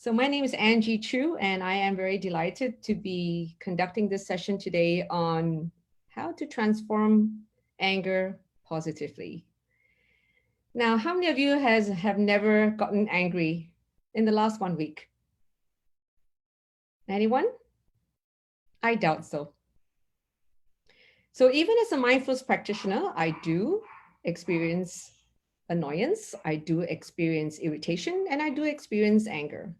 So my name is Angie Chew, and I am very delighted to be conducting this session today on how to transform anger positively. Now, how many of you have never gotten angry in the last 1 week? Anyone? I doubt so. So even as a mindfulness practitioner, I do experience annoyance, I do experience irritation, and I do experience anger.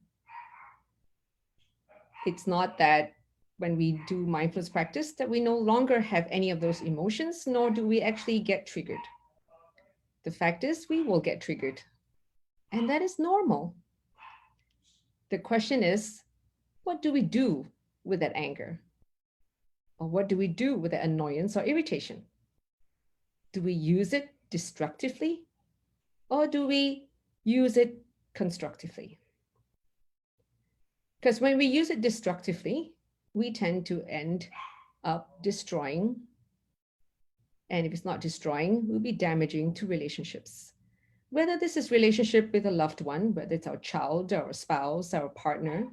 It's not that when we do mindfulness practice that we no longer have any of those emotions, nor do we actually get triggered. The fact is we will get triggered, and that is normal. The question is, what do we do with that anger? Or what do we do with the annoyance or irritation? Do we use it destructively, or do we use it constructively? Because when we use it destructively, we tend to end up destroying. And if it's not destroying, we'll be damaging to relationships. Whether this is relationship with a loved one, whether it's our child, our spouse, our partner,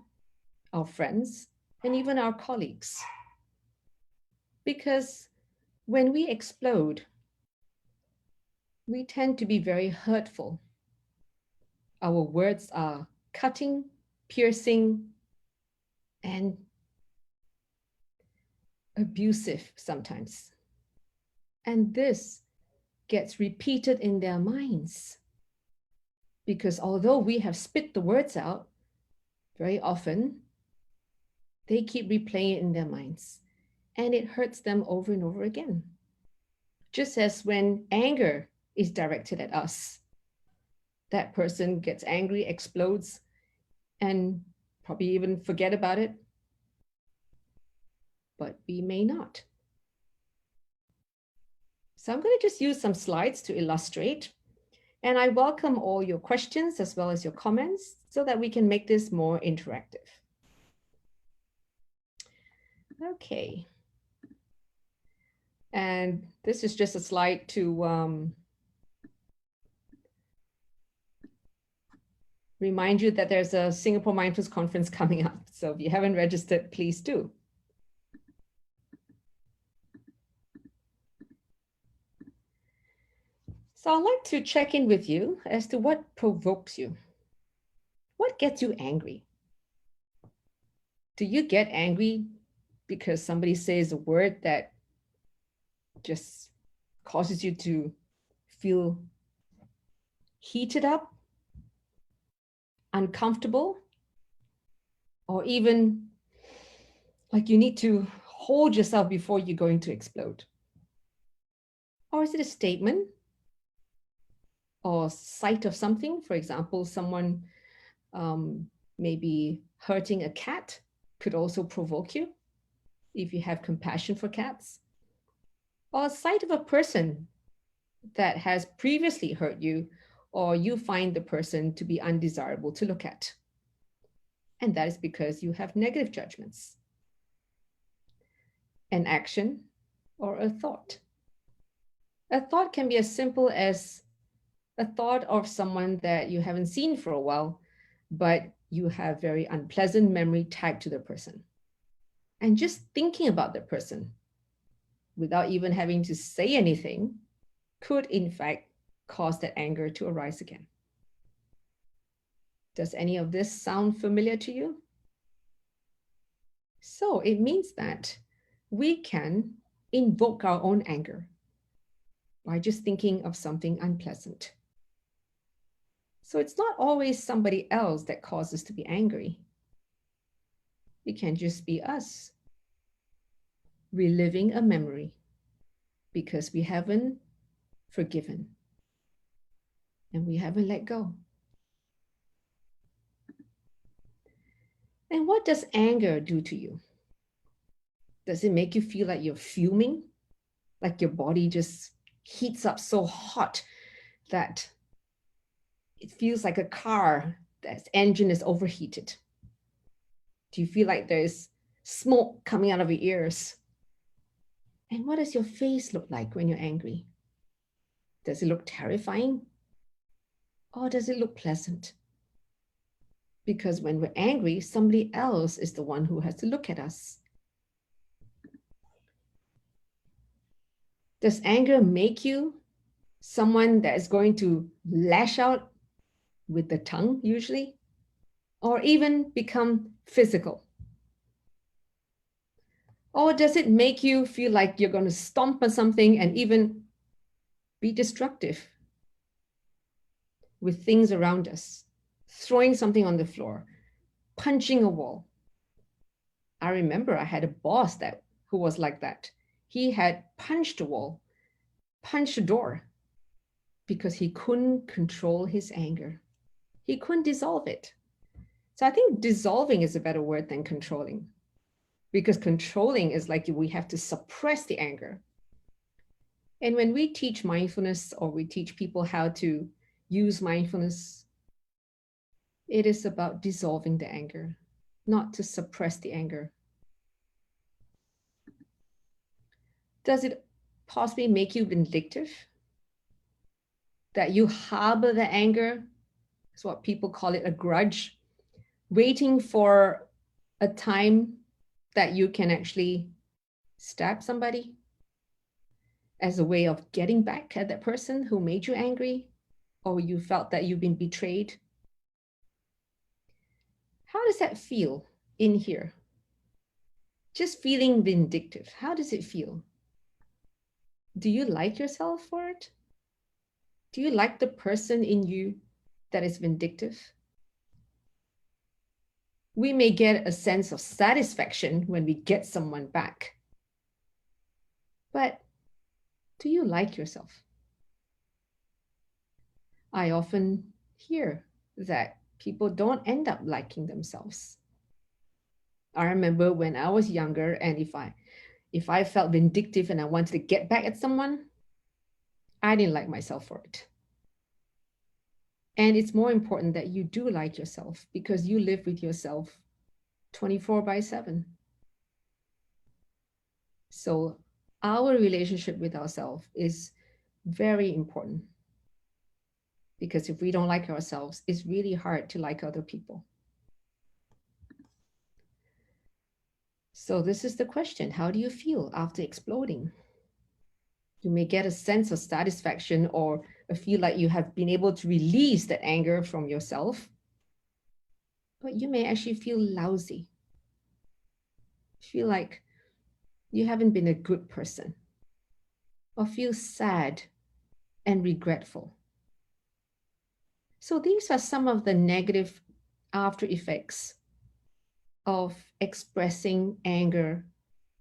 our friends, and even our colleagues. Because when we explode, we tend to be very hurtful. Our words are cutting, piercing, and abusive sometimes. And this gets repeated in their minds. Because although we have spit the words out, very often, they keep replaying it in their minds. And it hurts them over and over again. Just as when anger is directed at us, that person gets angry, explodes, and probably even forget about it. But we may not. So I'm going to just use some slides to illustrate. And I welcome all your questions as well as your comments so that we can make this more interactive. Okay. And this is just a slide to remind you that there's a Singapore Mindfulness Conference coming up. So if you haven't registered, please do. So I'd like to check in with you as to what provokes you. What gets you angry? Do you get angry because somebody says a word that just causes you to feel heated up, uncomfortable, or even like you need to hold yourself before you're going to explode? Or is it a statement or sight of something? For example, someone maybe hurting a cat could also provoke you if you have compassion for cats. Or a sight of a person that has previously hurt you, or you find the person to be undesirable to look at. And that is because you have negative judgments. An action or a thought. A thought can be as simple as a thought of someone that you haven't seen for a while, but you have very unpleasant memory tagged to the person. And just thinking about the person without even having to say anything could in fact cause that anger to arise again. Does any of this sound familiar to you? So it means that we can invoke our own anger by just thinking of something unpleasant. So it's not always somebody else that causes us to be angry. It can just be us reliving a memory because we haven't forgiven and we haven't let go. And what does anger do to you? Does it make you feel like you're fuming? Like your body just heats up so hot that it feels like a car that's engine is overheated? Do you feel like there's smoke coming out of your ears? And what does your face look like when you're angry? Does it look terrifying? Or does it look pleasant? Because when we're angry, somebody else is the one who has to look at us. Does anger make you someone that is going to lash out with the tongue usually, or even become physical? Or does it make you feel like you're going to stomp on something and even be destructive with things around us, throwing something on the floor, punching a wall? I remember I had a boss who was like that. He had punched a wall, punched a door, because he couldn't control his anger. He couldn't dissolve it. So I think dissolving is a better word than controlling, because controlling is like we have to suppress the anger. And when we teach mindfulness, or we teach people how to use mindfulness, it is about dissolving the anger, not to suppress the anger. Does it possibly make you vindictive? That you harbor the anger? It's what people call it, a grudge, waiting for a time that you can actually stab somebody as a way of getting back at that person who made you angry, or you felt that you've been betrayed. How does that feel in here? Just feeling vindictive. How does it feel? Do you like yourself for it? Do you like the person in you that is vindictive? We may get a sense of satisfaction when we get someone back. But do you like yourself? I often hear that people don't end up liking themselves. I remember when I was younger, and if I felt vindictive and I wanted to get back at someone, I didn't like myself for it. And it's more important that you do like yourself, because you live with yourself 24/7. So our relationship with ourselves is very important, because if we don't like ourselves, it's really hard to like other people. So this is the question: how do you feel after exploding? You may get a sense of satisfaction, or feel like you have been able to release that anger from yourself, but you may actually feel lousy, feel like you haven't been a good person, or feel sad and regretful. So these are some of the negative after effects of expressing anger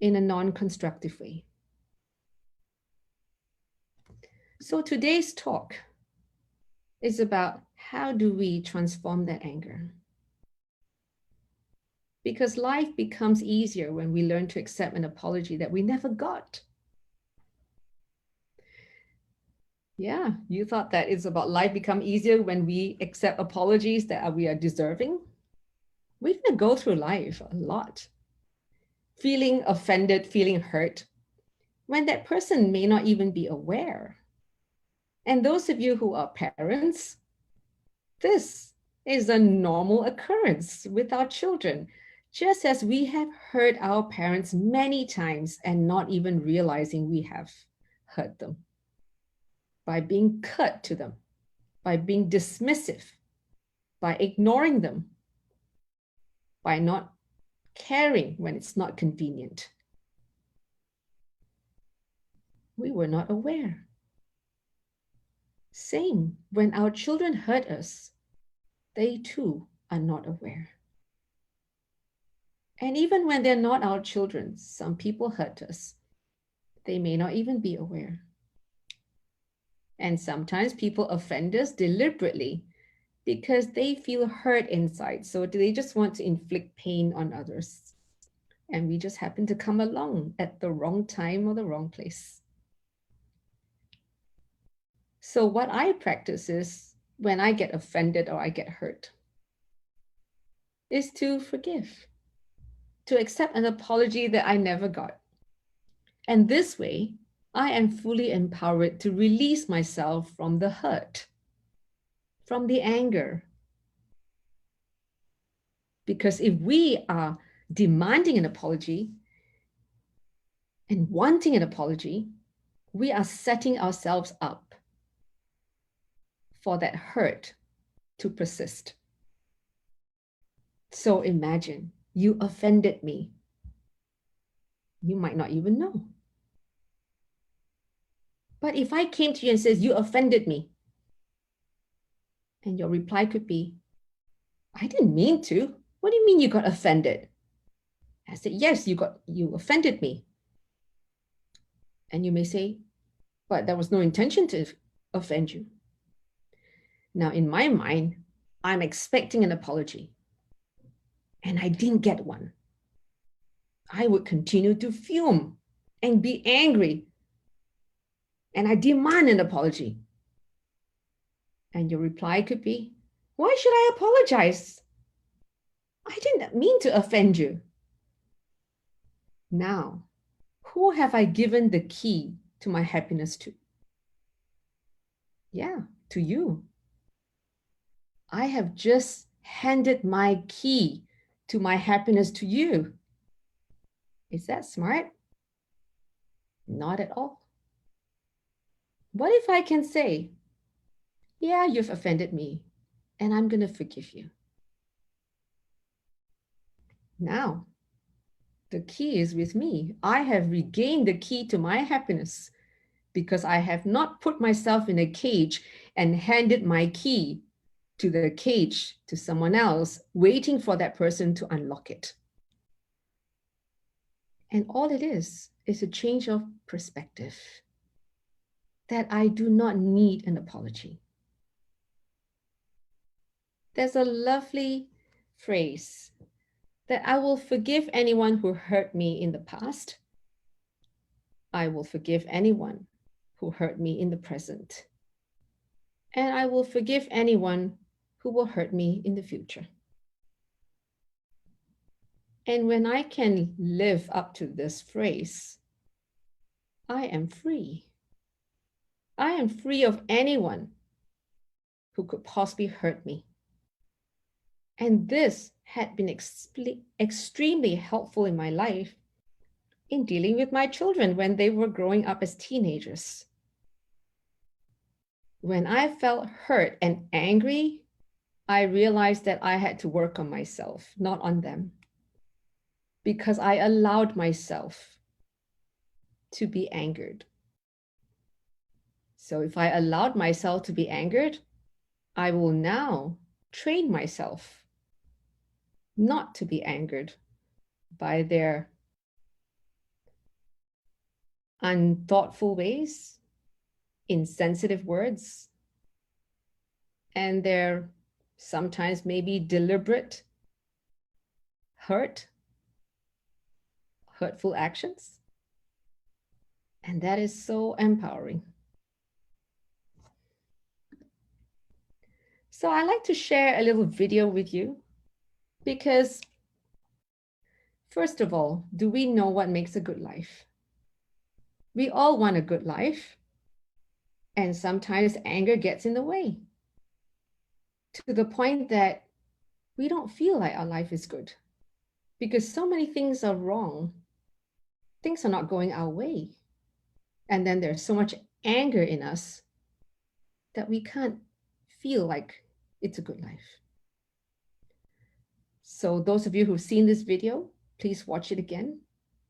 in a non-constructive way. So today's talk is about how do we transform that anger? Because life becomes easier when we learn to accept an apology that we never got. Yeah, you thought that it's about life become easier when we accept apologies that we are deserving? We're going to go through life a lot, feeling offended, feeling hurt, when that person may not even be aware. And those of you who are parents, this is a normal occurrence with our children, just as we have hurt our parents many times and not even realizing we have hurt them. By being curt to them, by being dismissive, by ignoring them, by not caring when it's not convenient. We were not aware. Same, when our children hurt us, they too are not aware. And even when they're not our children, some people hurt us. They may not even be aware. And sometimes people offend us deliberately because they feel hurt inside. So they just want to inflict pain on others. And we just happen to come along at the wrong time or the wrong place. So what I practice is, when I get offended or I get hurt, is to forgive, to accept an apology that I never got. And this way, I am fully empowered to release myself from the hurt, from the anger, Because if we are demanding an apology and wanting an apology, we are setting ourselves up for that hurt to persist. So imagine you offended me. You might not even know. But if I came to you and says, you offended me, and your reply could be, I didn't mean to. What do you mean you got offended? I said, yes, you offended me. And you may say, but there was no intention to offend you. Now, in my mind, I'm expecting an apology, and I didn't get one. I would continue to fume and be angry, and I demand an apology. And your reply could be, why should I apologize? I didn't mean to offend you. Now, who have I given the key to my happiness to? Yeah, to you. I have just handed my key to my happiness to you. Is that smart? Not at all. What if I can say, yeah, you've offended me, and I'm going to forgive you. Now, the key is with me. I have regained the key to my happiness because I have not put myself in a cage and handed my key to the cage to someone else, waiting for that person to unlock it. And all it is a change of perspective, that I do not need an apology. There's a lovely phrase that I will forgive anyone who hurt me in the past. I will forgive anyone who hurt me in the present. And I will forgive anyone who will hurt me in the future. And when I can live up to this phrase, I am free. I am free of anyone who could possibly hurt me. And this had been extremely helpful in my life in dealing with my children when they were growing up as teenagers. When I felt hurt and angry, I realized that I had to work on myself, not on them, because I allowed myself to be angered. So if I allowed myself to be angered, I will now train myself not to be angered by their unthoughtful ways, insensitive words, and their sometimes maybe deliberate hurtful actions. And that is so empowering. So I like to share a little video with you because, first of all, do we know what makes a good life? We all want a good life, and sometimes anger gets in the way to the point that we don't feel like our life is good because so many things are wrong. Things are not going our way. And then there's so much anger in us that we can't feel like it's a good life. So those of you who've seen this video, please watch it again.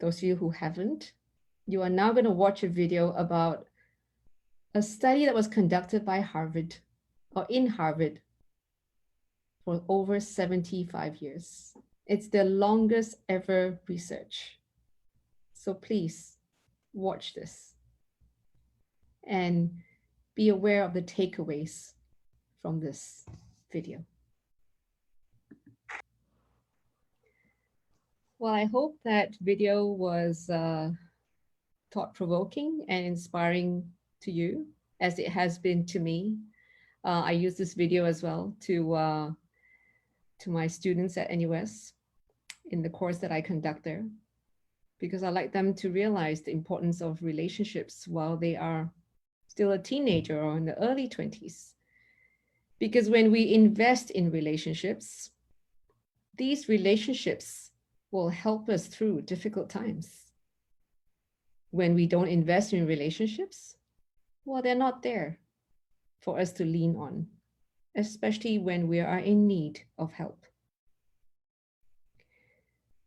Those of you who haven't, you are now going to watch a video about a study that was conducted by Harvard or in Harvard for over 75 years. It's the longest ever research. So please watch this and be aware of the takeaways from this video. Well, I hope that video was thought-provoking and inspiring to you, as it has been to me. I use this video as well to my students at NUS in the course that I conduct there, because I like them to realize the importance of relationships while they are still a teenager or in the early 20s. Because when we invest in relationships, These relationships will help us through difficult times. When we don't invest in relationships, well, they're not there for us to lean on, especially when we are in need of help.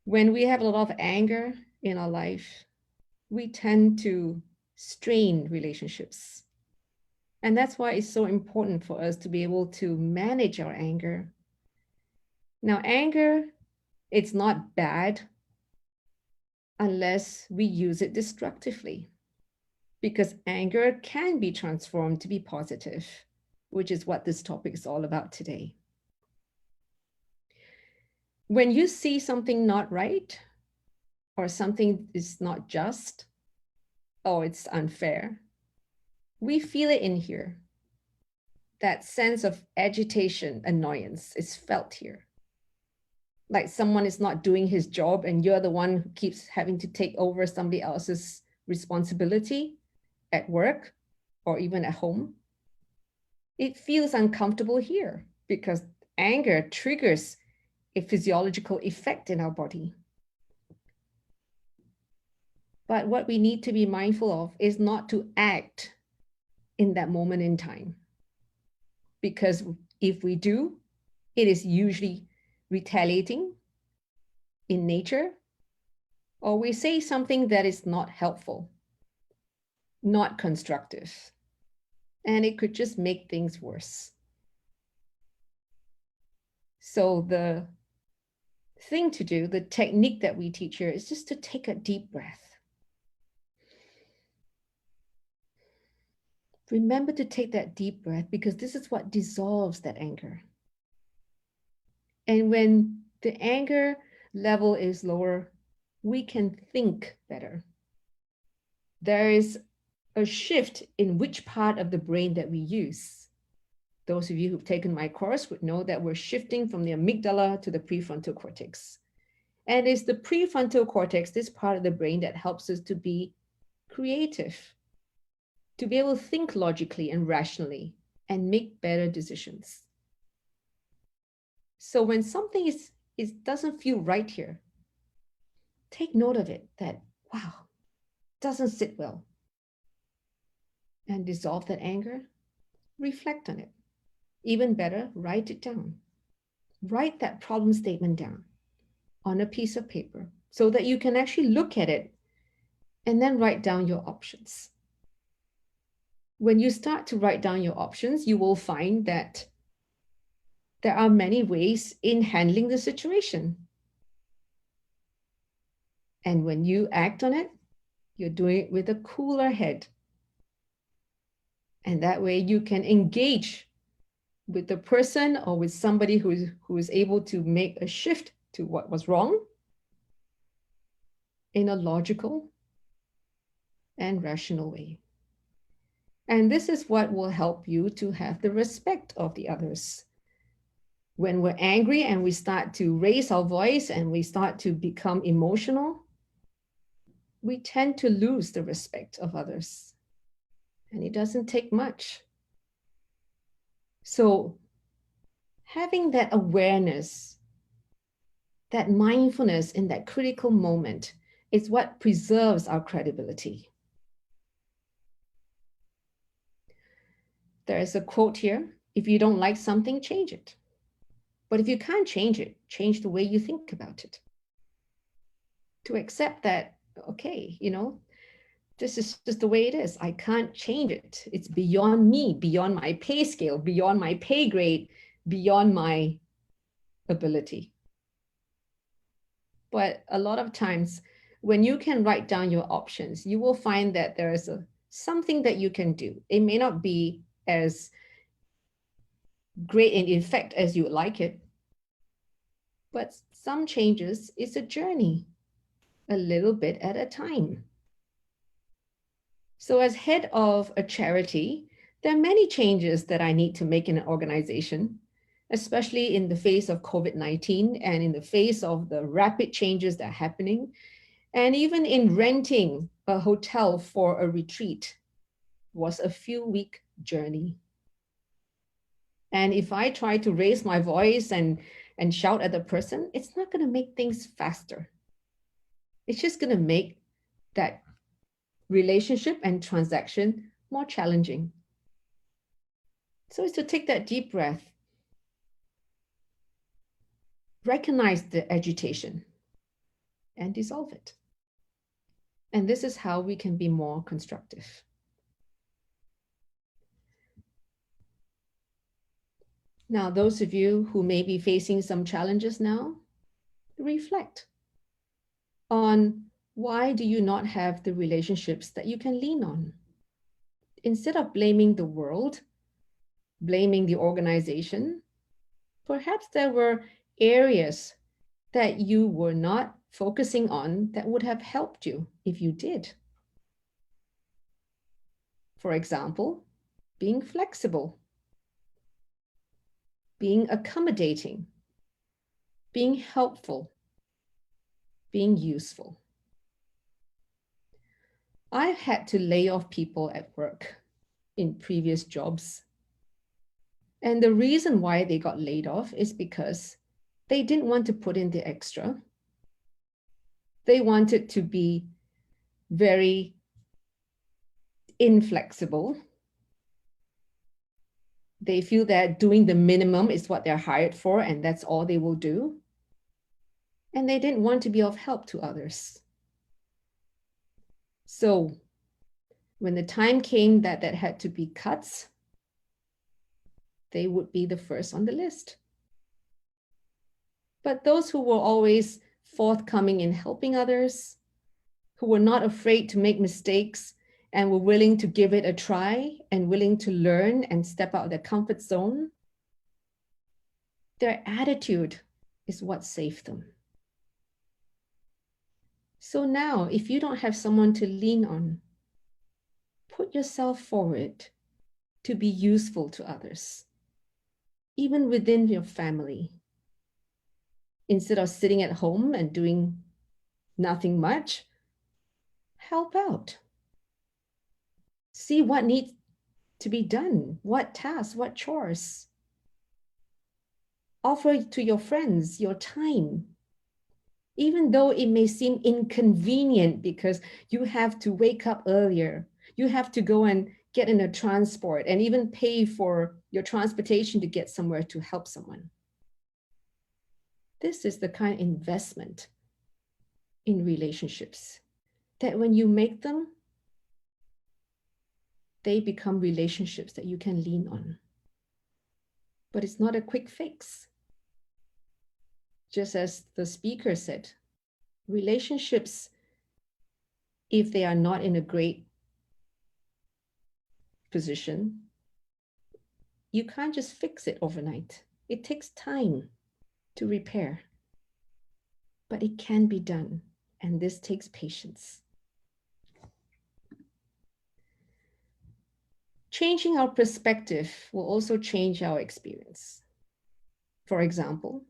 When we have a lot of anger in our life, we tend to strain relationships. And that's why it's so important for us to be able to manage our anger. Now, anger, it's not bad unless we use it destructively, because anger can be transformed to be positive, which is what this topic is all about today. When you see something not right, or something is not just, or it's unfair, we feel it in here. That sense of agitation, annoyance is felt here. Like someone is not doing his job and you're the one who keeps having to take over somebody else's responsibility at work or even at home. It feels uncomfortable here because anger triggers a physiological effect in our body. But what we need to be mindful of is not to act in that moment in time. Because if we do, it is usually retaliating in nature, or we say something that is not helpful, not constructive, and it could just make things worse. So the thing to do, the technique that we teach here, is just to take a deep breath. Remember to take that deep breath, because this is what dissolves that anger. And when the anger level is lower, we can think better. There is a shift in which part of the brain that we use. Those of you who've taken my course would know that we're shifting from the amygdala to the prefrontal cortex. And it's the prefrontal cortex, this part of the brain, that helps us to be creative, to be able to think logically and rationally and make better decisions. So when something doesn't feel right here, take note of it, that, wow, doesn't sit well. And dissolve that anger, reflect on it. Even better, write it down. Write that problem statement down on a piece of paper so that you can actually look at it and then write down your options. When you start to write down your options, you will find that there are many ways in handling the situation. And when you act on it, you're doing it with a cooler head. And that way you can engage with the person or with somebody who is able to make a shift to what was wrong in a logical and rational way. And this is what will help you to have the respect of the others. When we're angry and we start to raise our voice and we start to become emotional, we tend to lose the respect of others. And it doesn't take much. So having that awareness, that mindfulness in that critical moment is what preserves our credibility. There is a quote here: if you don't like something, change it. But if you can't change it, change the way you think about it. To accept that, okay, this is just the way it is. I can't change it. It's beyond me, beyond my pay scale, beyond my pay grade, beyond my ability. But a lot of times, when you can write down your options, you will find that there is something that you can do. It may not be as great in effect as you would like it, but some changes is a journey, a little bit at a time. So as head of a charity, there are many changes that I need to make in an organization, especially in the face of COVID-19 and in the face of the rapid changes that are happening, and even in renting a hotel for a retreat was a few-week journey. And if I try to raise my voice and and shout at the person, it's not going to make things faster. It's just going to make that relationship and transaction more challenging. So it's to take that deep breath, recognize the agitation, and dissolve it. And this is how we can be more constructive. Now, those of you who may be facing some challenges now, reflect on why do you not have the relationships that you can lean on? Instead of blaming the world, blaming the organization, perhaps there were areas that you were not focusing on that would have helped you if you did. For example, being flexible, being accommodating, being helpful, being useful. I've had to lay off people at work in previous jobs. And the reason why they got laid off is because they didn't want to put in the extra. They wanted to be very inflexible. They feel that doing the minimum is what they're hired for, and that's all they will do. And they didn't want to be of help to others. So when the time came that had to be cuts, they would be the first on the list. But those who were always forthcoming in helping others, who were not afraid to make mistakes and were willing to give it a try and willing to learn and step out of their comfort zone, their attitude is what saved them. So now, if you don't have someone to lean on, put yourself forward to be useful to others, even within your family. Instead of sitting at home and doing nothing much, help out. See what needs to be done, what tasks, what chores. Offer to your friends your time, even though it may seem inconvenient because you have to wake up earlier, you have to go and get in a transport and even pay for your transportation to get somewhere to help someone. This is the kind of investment in relationships that when you make them, they become relationships that you can lean on. But it's not a quick fix. Just as the speaker said, relationships, if they are not in a great position, you can't just fix it overnight. It takes time to repair, but it can be done, and this takes patience. Changing our perspective will also change our experience. For example,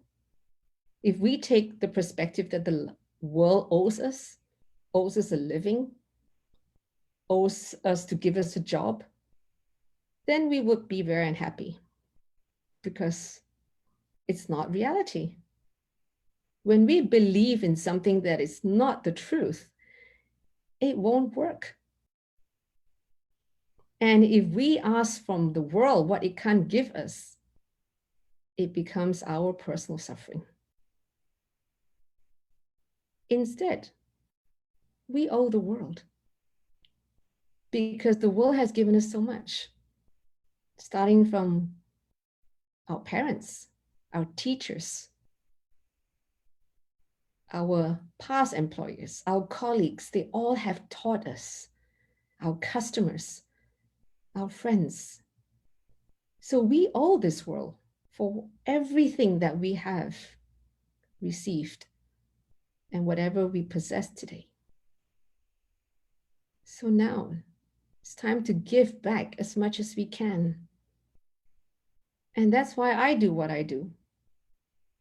if we take the perspective that the world owes us a living, owes us to give us a job, then we would be very unhappy because it's not reality. When we believe in something that is not the truth, it won't work. And if we ask from the world what it can't give us, it becomes our personal suffering. Instead, we owe the world because the world has given us so much, starting from our parents, our teachers, our past employers, our colleagues. They all have taught us, our customers, our friends. So we owe this world for everything that we have received and whatever we possess today. So now it's time to give back as much as we can. And that's why I do what I do.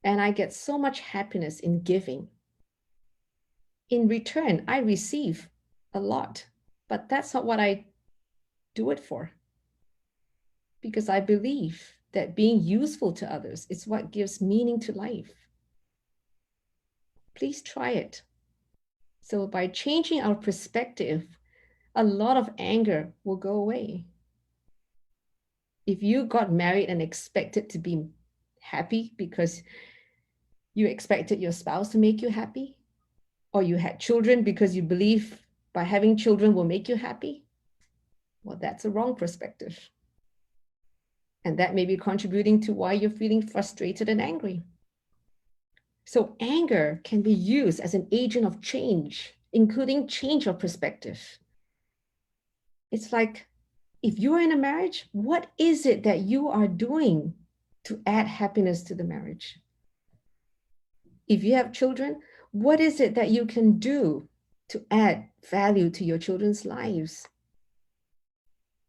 And I get so much happiness in giving. In return, I receive a lot, but that's not what I do it for. Because I believe that being useful to others is what gives meaning to life. Please try it. So by changing our perspective, a lot of anger will go away. If you got married and expected to be happy because you expected your spouse to make you happy, or you had children because you believe by having children will make you happy, well, that's a wrong perspective. And that may be contributing to why you're feeling frustrated and angry. So anger can be used as an agent of change, including change of perspective. It's like, if you're in a marriage, what is it that you are doing to add happiness to the marriage? If you have children, what is it that you can do to add value to your children's lives?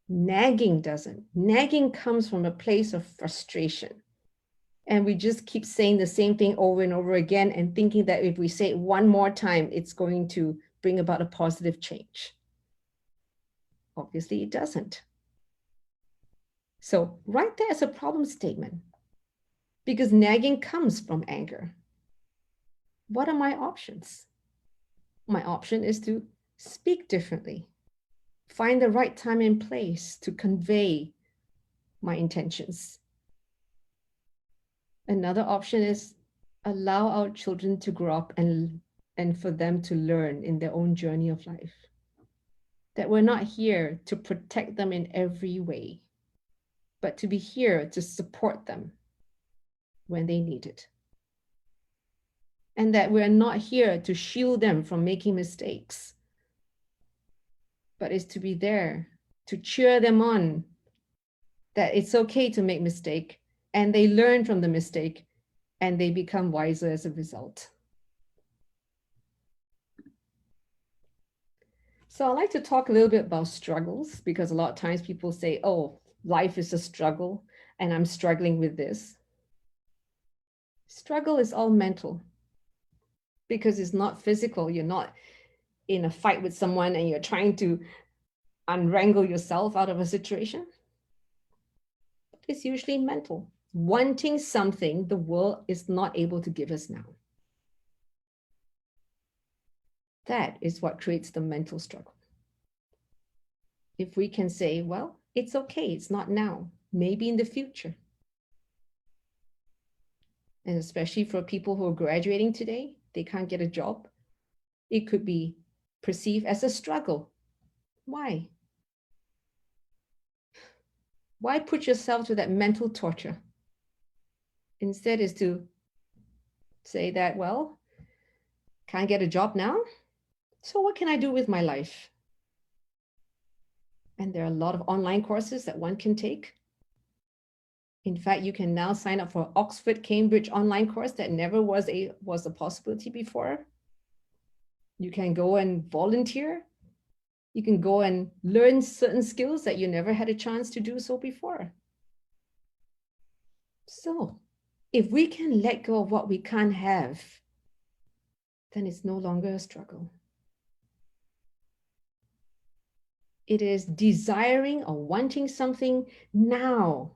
Nagging doesn't. Nagging comes from a place of frustration. And we just keep saying the same thing over and over again and thinking that if we say it one more time, it's going to bring about a positive change. Obviously, it doesn't. So right there is a problem statement, because nagging comes from anger. What are my options? My option is to speak differently, find the right time and place to convey my intentions. Another option is allow our children to grow up and for them to learn in their own journey of life. That we're not here to protect them in every way, but to be here to support them when they need it. And that we're not here to shield them from making mistakes, but is to be there to cheer them on, that it's okay to make mistake, and they learn from the mistake and they become wiser as a result. So I'd like to talk a little bit about struggles, because a lot of times people say, oh, life is a struggle and I'm struggling with this. Struggle is all mental, because it's not physical. You're not in a fight with someone and you're trying to unwrangle yourself out of a situation. It's usually mental, wanting something the world is not able to give us now. That is what creates the mental struggle. If we can say, well, it's okay, it's not now, maybe in the future. And especially for people who are graduating today, they can't get a job. It could be perceived as a struggle. Why? Why put yourself to that mental torture? Instead is to say that, well, can't get a job now, so what can I do with my life? And there are a lot of online courses that one can take. In fact, you can now sign up for Oxford, Cambridge online course that never was a possibility before. You can go and volunteer. You can go and learn certain skills that you never had a chance to do so before. So if we can let go of what we can't have, then it's no longer a struggle. It is desiring or wanting something now.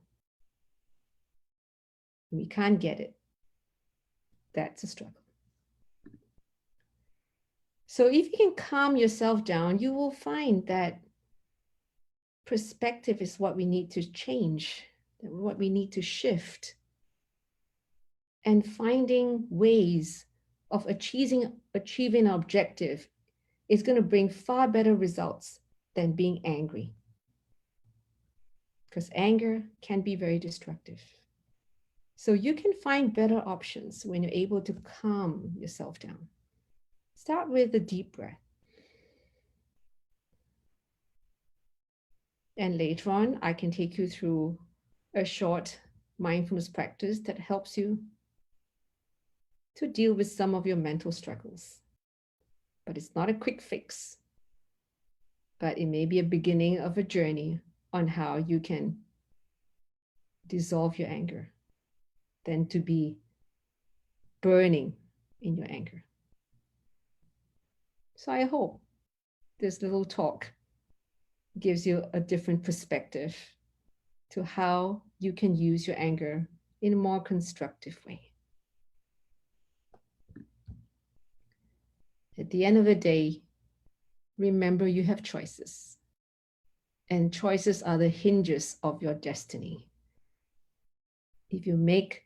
We can't get it. That's a struggle. So if you can calm yourself down, you will find that perspective is what we need to change, what we need to shift. And finding ways of achieving an objective is going to bring far better results than being angry. Because anger can be very destructive. So you can find better options when you're able to calm yourself down. Start with a deep breath. And later on, I can take you through a short mindfulness practice that helps you to deal with some of your mental struggles. But it's not a quick fix, but it may be a beginning of a journey on how you can dissolve your anger than to be burning in your anger. So I hope this little talk gives you a different perspective to how you can use your anger in a more constructive way. At the end of the day, remember you have choices. And choices are the hinges of your destiny. If you make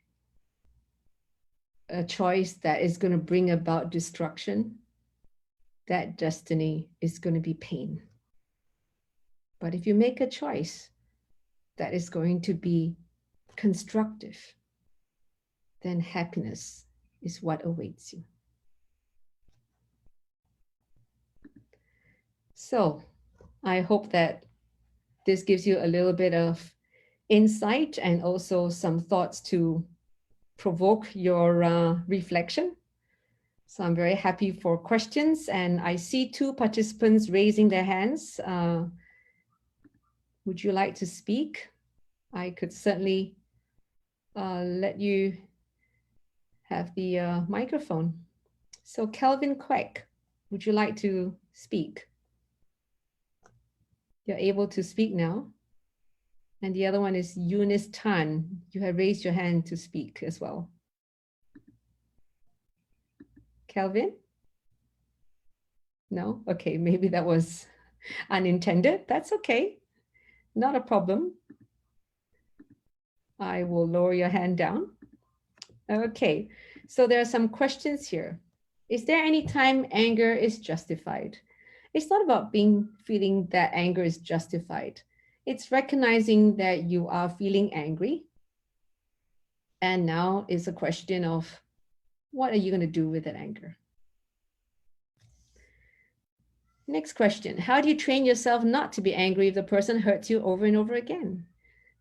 a choice that is going to bring about destruction, that destiny is going to be pain. But if you make a choice that is going to be constructive, then happiness is what awaits you. So I hope that this gives you a little bit of insight and also some thoughts to provoke your reflection. So I'm very happy for questions, and I see 2 participants raising their hands. Would you like to speak? I could certainly let you have the microphone. So Kelvin Quack, would you like to speak? You're able to speak now. And the other one is Eunice Tan. You have raised your hand to speak as well. Kelvin? No? Okay, maybe that was unintended. That's okay. Not a problem. I will lower your hand down. Okay, so there are some questions here. Is there any time anger is justified? It's not about feeling that anger is justified. It's recognizing that you are feeling angry. And now is a question of what are you going to do with that anger? Next question. How do you train yourself not to be angry if the person hurts you over and over again?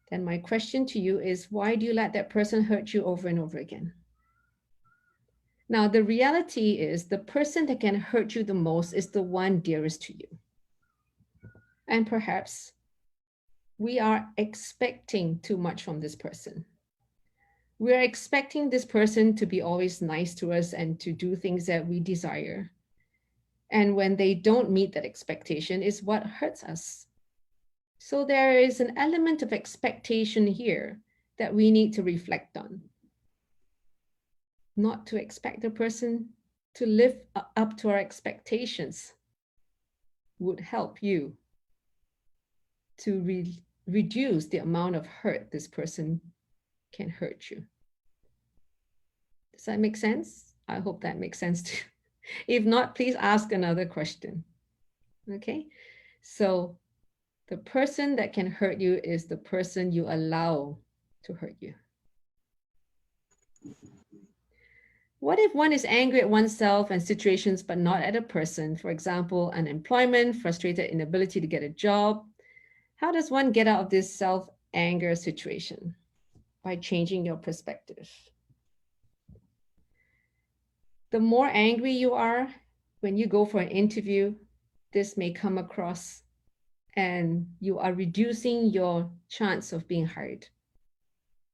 Then my question to you is, why do you let that person hurt you over and over again? Now, the reality is the person that can hurt you the most is the one dearest to you. And perhaps we are expecting too much from this person. We are expecting this person to be always nice to us and to do things that we desire. And when they don't meet that expectation is what hurts us. So there is an element of expectation here that we need to reflect on. Not to expect the person to live up to our expectations would help you to reduce the amount of hurt this person can hurt you. Does that make sense? I hope that makes sense too. If not, please ask another question. Okay, so the person that can hurt you is the person you allow to hurt you. What if one is angry at oneself and situations, but not at a person? For example, unemployment, frustrated inability to get a job. How does one get out of this self-anger situation? By changing your perspective. The more angry you are, when you go for an interview, this may come across and you are reducing your chance of being hired.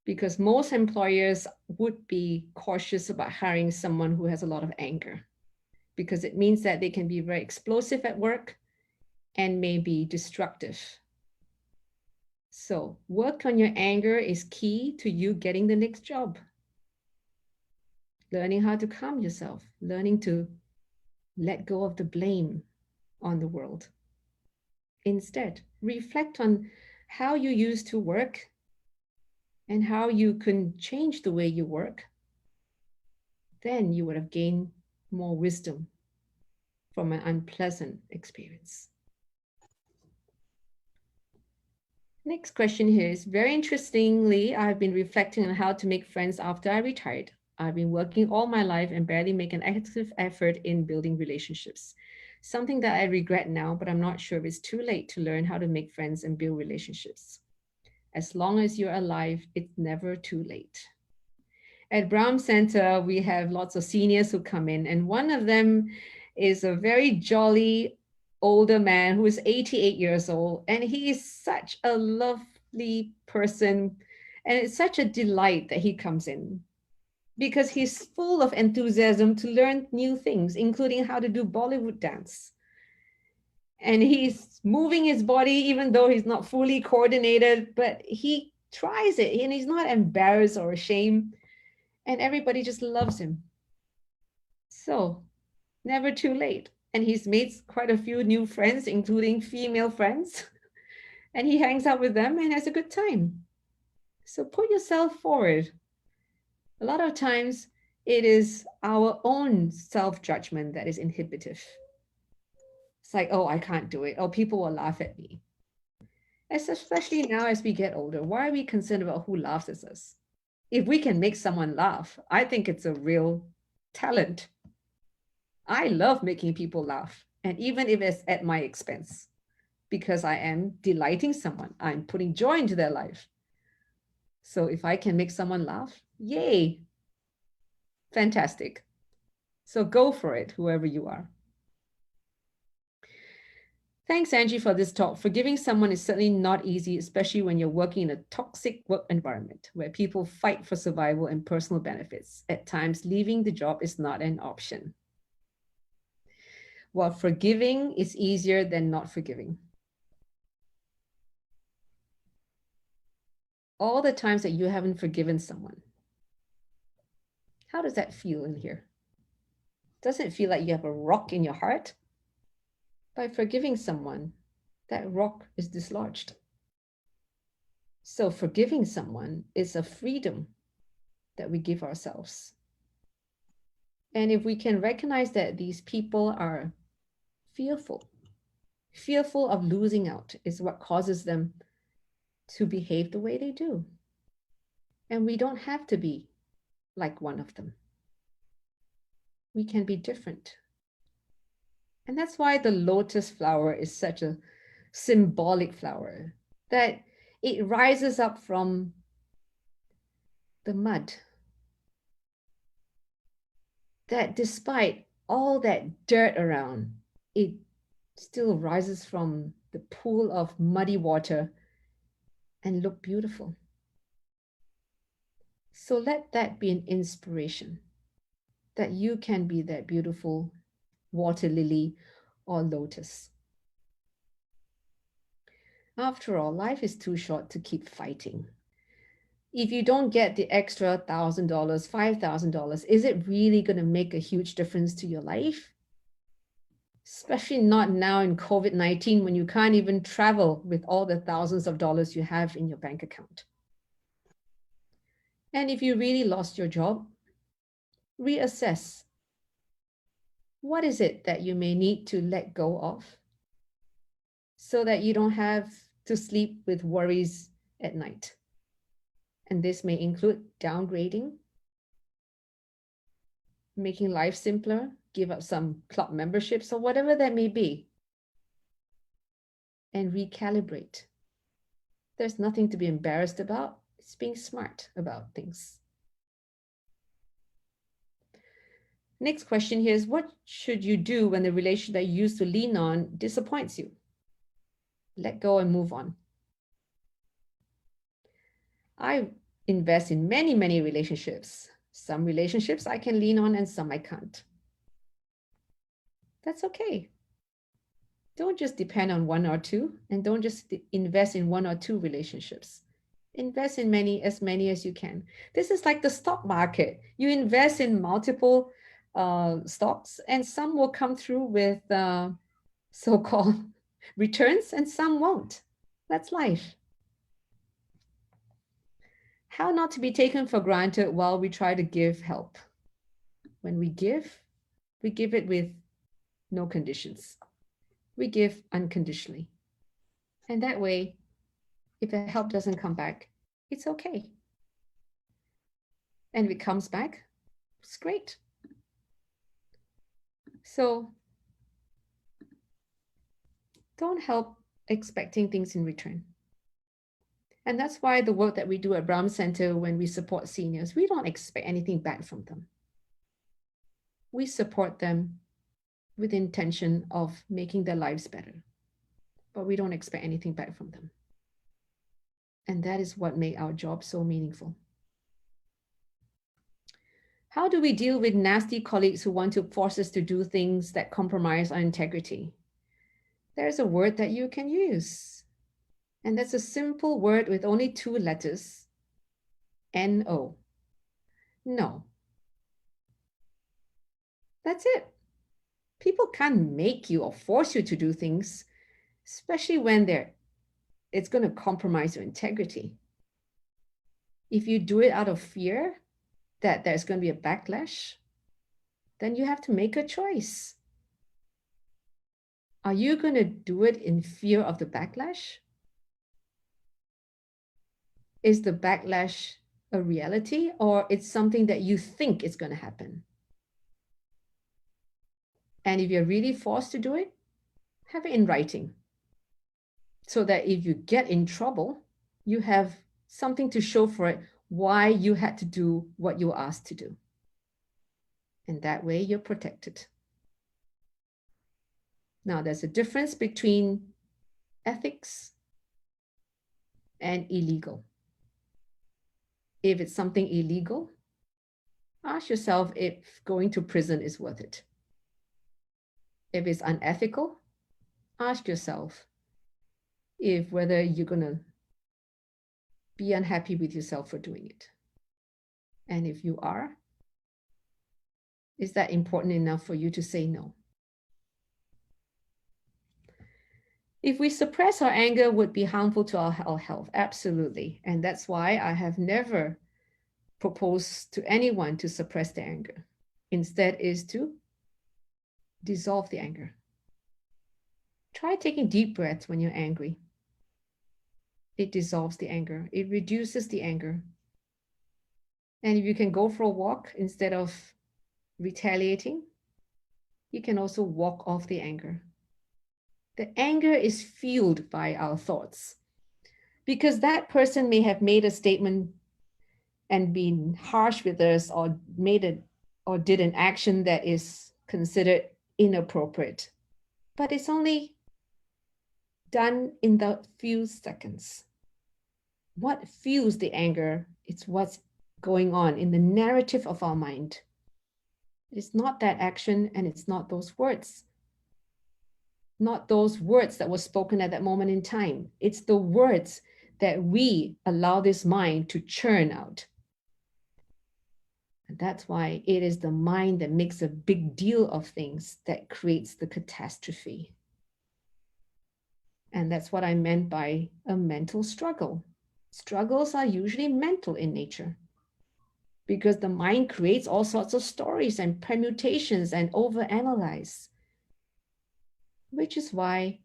Because most employers would be cautious about hiring someone who has a lot of anger, because it means that they can be very explosive at work and may be destructive. So work on your anger is key to you getting the next job. Learning how to calm yourself, learning to let go of the blame on the world. Instead, reflect on how you used to work and how you can change the way you work. Then you would have gained more wisdom from an unpleasant experience. Next question here is, very interestingly, I've been reflecting on how to make friends after I retired. I've been working all my life and barely make an active effort in building relationships. Something that I regret now, but I'm not sure if it's too late to learn how to make friends and build relationships. As long as you're alive, it's never too late. At Brahm Centre, we have lots of seniors who come in, and one of them is a very jolly older man who is 88 years old, and he is such a lovely person, and it's such a delight that he comes in because he's full of enthusiasm to learn new things, including how to do Bollywood dance. And he's moving his body even though he's not fully coordinated, but he tries it, and he's not embarrassed or ashamed, and everybody just loves him. So, never too late. And he's made quite a few new friends, including female friends, and he hangs out with them and has a good time. So, put yourself forward. A lot of times, it is our own self judgment that is inhibitive. It's like, oh, I can't do it. Oh, people will laugh at me. Especially now as we get older, why are we concerned about who laughs at us? If we can make someone laugh, I think it's a real talent. I love making people laugh, and even if it's at my expense, because I am delighting someone, I'm putting joy into their life. So if I can make someone laugh, yay, fantastic. So go for it, whoever you are. Thanks, Angie, for this talk. Forgiving someone is certainly not easy, especially when you're working in a toxic work environment where people fight for survival and personal benefits. At times, leaving the job is not an option. While forgiving is easier than not forgiving. All the times that you haven't forgiven someone, how does that feel in here? Doesn't it feel like you have a rock in your heart? By forgiving someone, that rock is dislodged. So forgiving someone is a freedom that we give ourselves. And if we can recognize that these people are fearful of losing out is what causes them to behave the way they do. And we don't have to be like one of them. We can be different. And that's why the lotus flower is such a symbolic flower, that it rises up from the mud. That despite all that dirt around, it still rises from the pool of muddy water and look beautiful. So let that be an inspiration that you can be that beautiful water lily or lotus. After all, life is too short to keep fighting. If you don't get the extra $1,000, $5,000, is it really going to make a huge difference to your life? Especially not now in COVID-19 when you can't even travel with all the thousands of dollars you have in your bank account. And if you really lost your job, reassess. What is it that you may need to let go of so that you don't have to sleep with worries at night? And this may include downgrading, making life simpler, give up some club memberships or whatever that may be, and recalibrate. There's nothing to be embarrassed about. It's being smart about things. Next question here is, what should you do when the relation that you used to lean on disappoints you? Let go and move on. I invest in many, many relationships. Some relationships I can lean on and some I can't. That's okay. Don't just depend on one or two, and don't just invest in one or two relationships. Invest in as many as you can. This is like the stock market. You invest in multiple stocks, and some will come through with so-called returns, and some won't. That's life. How not to be taken for granted while we try to give help. When we give it with no conditions. We give unconditionally. And that way, if the help doesn't come back, it's okay. And if it comes back, it's great. So don't help expecting things in return. And that's why the work that we do at Brahm Centre, when we support seniors, we don't expect anything back from them. We support them with the intention of making their lives better, but we don't expect anything back from them. And that is what made our job so meaningful. How do we deal with nasty colleagues who want to force us to do things that compromise our integrity? There's a word that you can use. And that's a simple word with only two letters, N-O. No. That's it. People can't make you or force you to do things, especially when it's going to compromise your integrity. If you do it out of fear that there's going to be a backlash, then you have to make a choice. Are you going to do it in fear of the backlash? Is the backlash a reality, or it's something that you think is going to happen? And if you're really forced to do it, have it in writing, so that if you get in trouble, you have something to show for it, why you had to do what you were asked to do. And that way you're protected. Now, there's a difference between ethics and illegal. If it's something illegal, ask yourself if going to prison is worth it. If it's unethical, ask yourself if whether you're going to be unhappy with yourself for doing it. And if you are, is that important enough for you to say no? If we suppress our anger, would be harmful to our health. Absolutely. And that's why I have never proposed to anyone to suppress their anger. Instead is to dissolve the anger. Try taking deep breaths when you're angry. It dissolves the anger. It reduces the anger. And if you can go for a walk instead of retaliating, you can also walk off the anger. The anger is fueled by our thoughts, because that person may have made a statement and been harsh with us, or did an action that is considered inappropriate. But it's only done in the few seconds. What fuels the anger? It's what's going on in the narrative of our mind. It's not that action, and it's not those words. Not those words that were spoken at that moment in time. It's the words that we allow this mind to churn out. And that's why it is the mind that makes a big deal of things that creates the catastrophe. And that's what I meant by a mental struggle. Struggles are usually mental in nature, because the mind creates all sorts of stories and permutations and overanalyze, which is why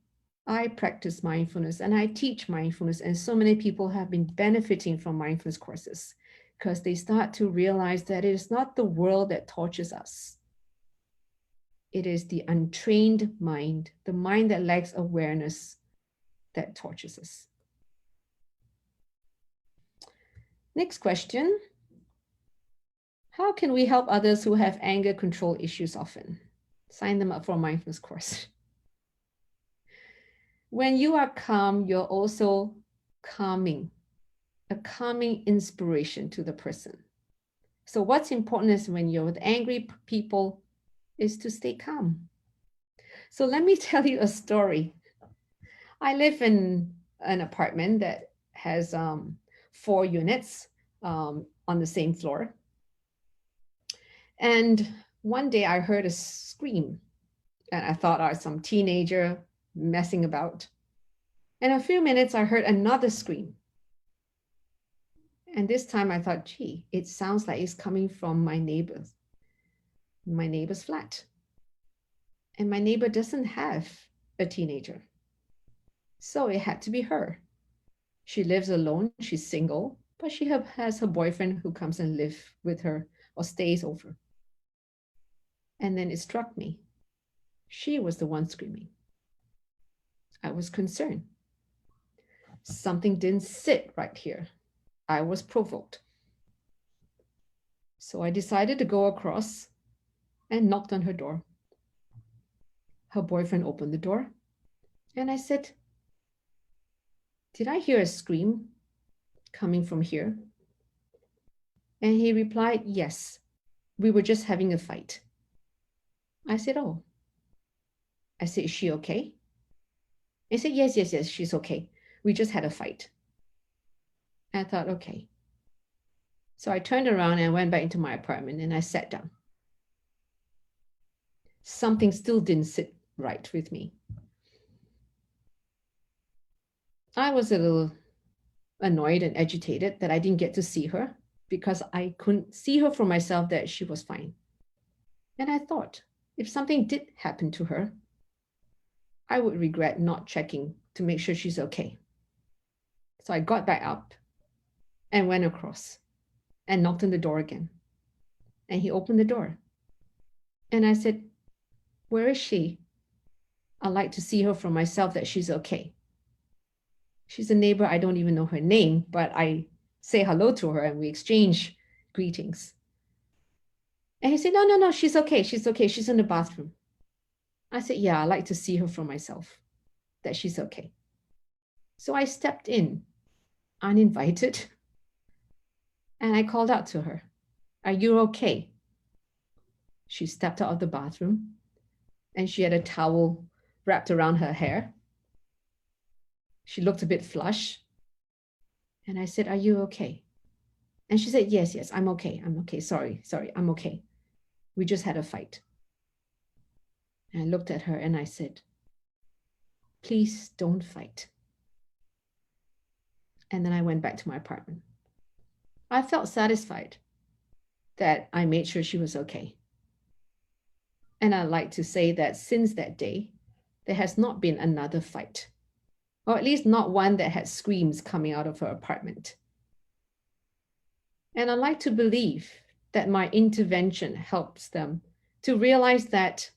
I practice mindfulness and I teach mindfulness. And so many people have been benefiting from mindfulness courses, because they start to realize that it is not the world that tortures us. It is the untrained mind, the mind that lacks awareness, that tortures us. Next question. How can we help others who have anger control issues often? Sign them up for a mindfulness course. When you are calm, you're also calming, a calming inspiration to the person. So what's important is when you're with angry people is to stay calm. So let me tell you a story. I live in an apartment that has 4 units on the same floor. And one day I heard a scream, and I thought I was some teenager messing about. In a few minutes, I heard another scream. And this time I thought, gee, it sounds like it's coming from my neighbor's flat. And my neighbor doesn't have a teenager. So it had to be her. She lives alone, she's single, but she has her boyfriend who comes and lives with her or stays over. And then it struck me. She was the one screaming. I was concerned. Something didn't sit right here. I was provoked. So I decided to go across and knocked on her door. Her boyfriend opened the door, and I said, "Did I hear a scream coming from here?" And he replied, "Yes, we were just having a fight." I said, "Oh." I said, "Is she okay?" He said, yes, she's okay. We just had a fight. And I thought, okay. So I turned around and went back into my apartment and I sat down. Something still didn't sit right with me. I was a little annoyed and agitated that I didn't get to see her because I couldn't see her for myself that she was fine. And I thought, if something did happen to her, I would regret not checking to make sure she's okay. So I got back up and went across and knocked on the door again. And he opened the door. And I said, where is she? I'd like to see her for myself that she's okay. She's a neighbor. I don't even know her name, but I say hello to her and we exchange greetings. And he said, no, she's okay. She's okay. She's in the bathroom. I said, yeah, I'd like to see her for myself, that she's okay. So I stepped in, uninvited, and I called out to her, are you okay? She stepped out of the bathroom and she had a towel wrapped around her hair. She looked a bit flushed. And I said, are you okay? And she said, yes, I'm okay. I'm okay. Sorry, I'm okay. We just had a fight. And I looked at her and I said, please don't fight. And then I went back to my apartment. I felt satisfied that I made sure she was okay. And I'd like to say that since that day, there has not been another fight, or at least not one that had screams coming out of her apartment. And I like to believe that my intervention helps them to realize that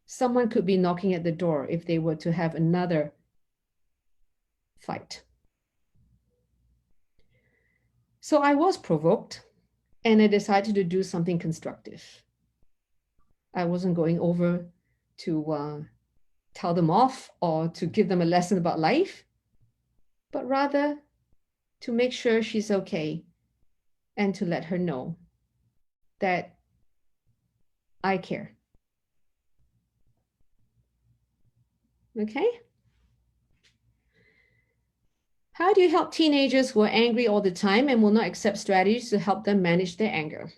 someone could be knocking at the door if they were to have another fight. So I was provoked and I decided to do something constructive. I wasn't going over to tell them off or to give them a lesson about life, but rather to make sure she's okay and to let her know that I care. Okay? How do you help teenagers who are angry all the time and will not accept strategies to help them manage their anger?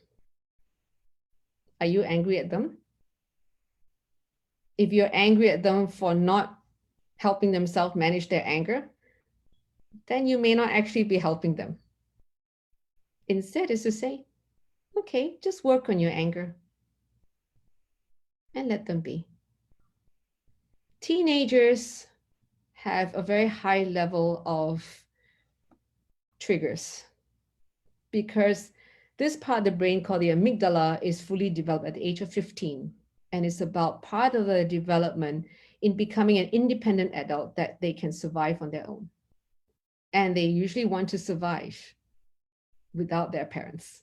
Are you angry at them? If you're angry at them for not helping themselves manage their anger, then you may not actually be helping them. Instead is to say, okay, just work on your anger and let them be. Teenagers have a very high level of triggers because this part of the brain called the amygdala is fully developed at the age of 15. And it's about part of the development in becoming an independent adult that they can survive on their own. And they usually want to survive without their parents.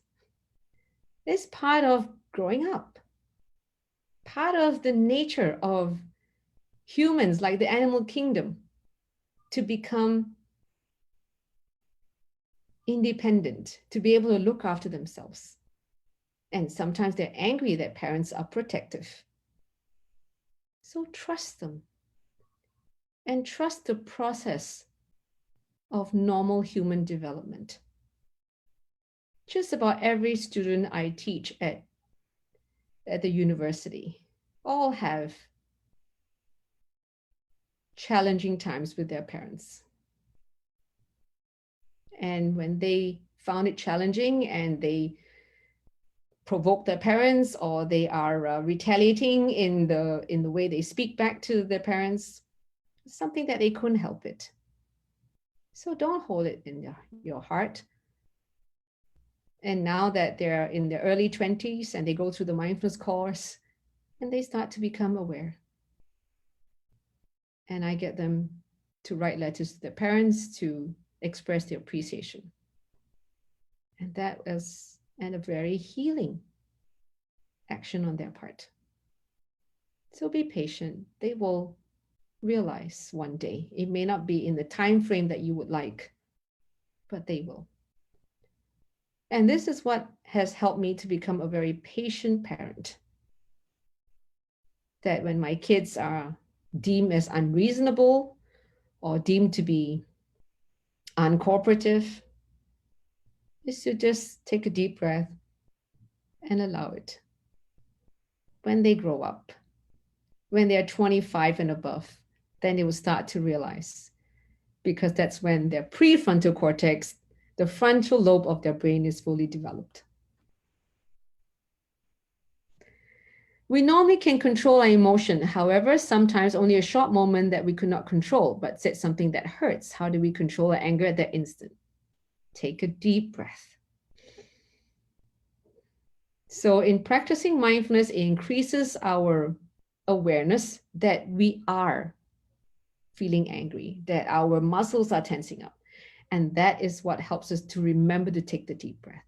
It's part of growing up, part of the nature of humans, like the animal kingdom, to become independent, to be able to look after themselves. And sometimes they're angry that parents are protective. So trust them and trust the process of normal human development. Just about every student I teach at the university all have challenging times with their parents. And when they found it challenging and they provoke their parents or they are retaliating in the way they speak back to their parents, it's something that they couldn't help it. So don't hold it in your heart. And now that they're in their early 20s and they go through the mindfulness course and they start to become aware. And I get them to write letters to their parents to express their appreciation. And that was a very healing action on their part. So be patient. They will realize one day. It may not be in the time frame that you would like, but they will. And this is what has helped me to become a very patient parent. That when my kids are deemed as unreasonable or deemed to be uncooperative is to just take a deep breath and allow it. When they grow up, when they're 25 and above, then they will start to realize, because that's when their prefrontal cortex, the frontal lobe of their brain, is fully developed. We normally can control our emotion. However, sometimes only a short moment that we could not control, but said something that hurts. How do we control our anger at that instant? Take a deep breath. So in practicing mindfulness, it increases our awareness that we are feeling angry, that our muscles are tensing up. And that is what helps us to remember to take the deep breath.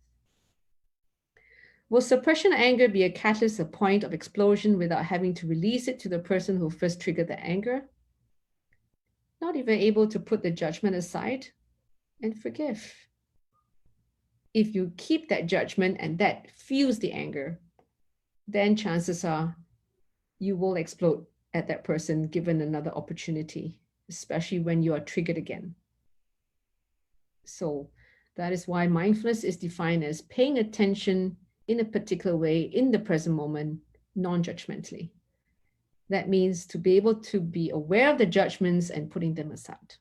Will suppression of anger be a catalyst, a point of explosion without having to release it to the person who first triggered the anger? Not even able to put the judgment aside and forgive. If you keep that judgment and that fuels the anger, then chances are you will explode at that person given another opportunity, especially when you are triggered again. So that is why mindfulness is defined as paying attention in a particular way in the present moment, non-judgmentally. That means to be able to be aware of the judgments and putting them aside.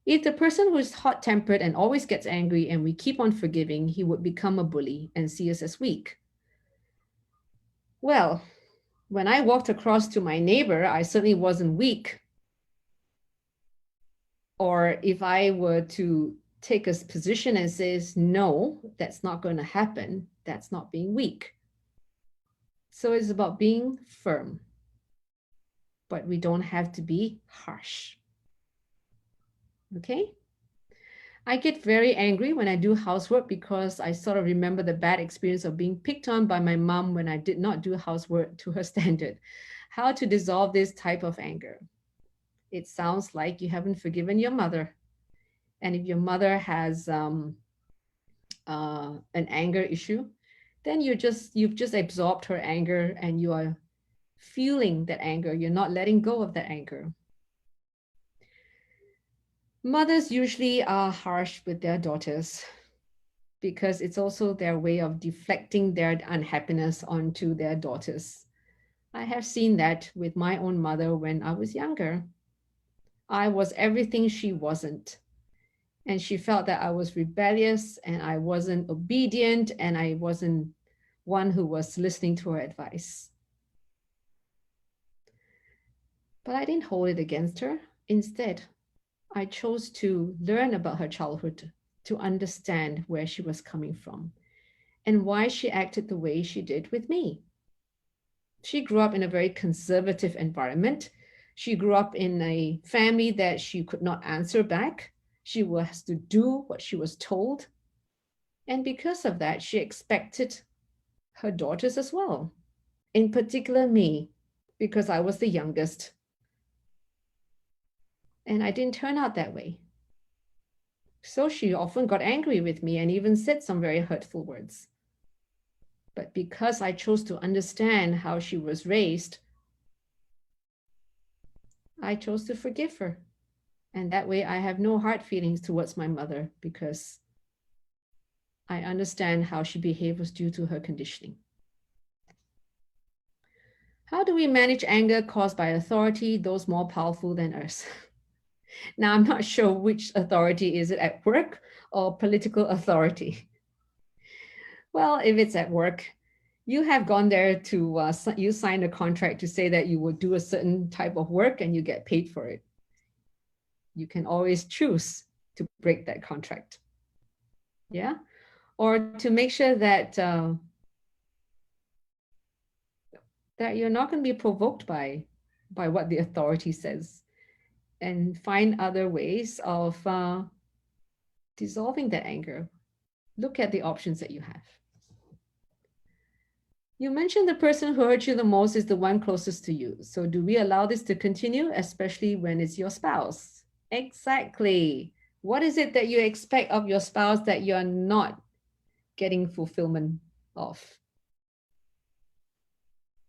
If the person who is hot-tempered and always gets angry and we keep on forgiving, he would become a bully and see us as weak. Well, when I walked across to my neighbor, I certainly wasn't weak. Or if I were to take a position and says, no, that's not going to happen, that's not being weak. So it's about being firm, but we don't have to be harsh. Okay? I get very angry when I do housework because I sort of remember the bad experience of being picked on by my mom when I did not do housework to her standard. How to dissolve this type of anger? It sounds like you haven't forgiven your mother. And if your mother has an anger issue, then you've just absorbed her anger and you are feeling that anger. You're not letting go of that anger. Mothers usually are harsh with their daughters because it's also their way of deflecting their unhappiness onto their daughters. I have seen that with my own mother when I was younger. I was everything she wasn't. And she felt that I was rebellious and I wasn't obedient and I wasn't one who was listening to her advice. But I didn't hold it against her. Instead, I chose to learn about her childhood, to understand where she was coming from and why she acted the way she did with me. She grew up in a very conservative environment. She grew up in a family that she could not answer back. She was to do what she was told. And because of that, she expected her daughters as well. In particular, me, because I was the youngest. And I didn't turn out that way. So she often got angry with me and even said some very hurtful words. But because I chose to understand how she was raised, I chose to forgive her. And that way I have no hard feelings towards my mother because I understand how she behaved was due to her conditioning. How do we manage anger caused by authority, those more powerful than us? Now, I'm not sure which authority is it, at work or political authority. Well, if it's at work, you have gone there to, you signed a contract to say that you will do a certain type of work and you get paid for it. You can always choose to break that contract. Yeah. Or to make sure that, that you're not going to be provoked by what the authority says, and find other ways of dissolving that anger. Look at the options that you have. You mentioned the person who hurt you the most is the one closest to you. So do we allow this to continue, especially when it's your spouse? Exactly. What is it that you expect of your spouse that you're not getting fulfillment of?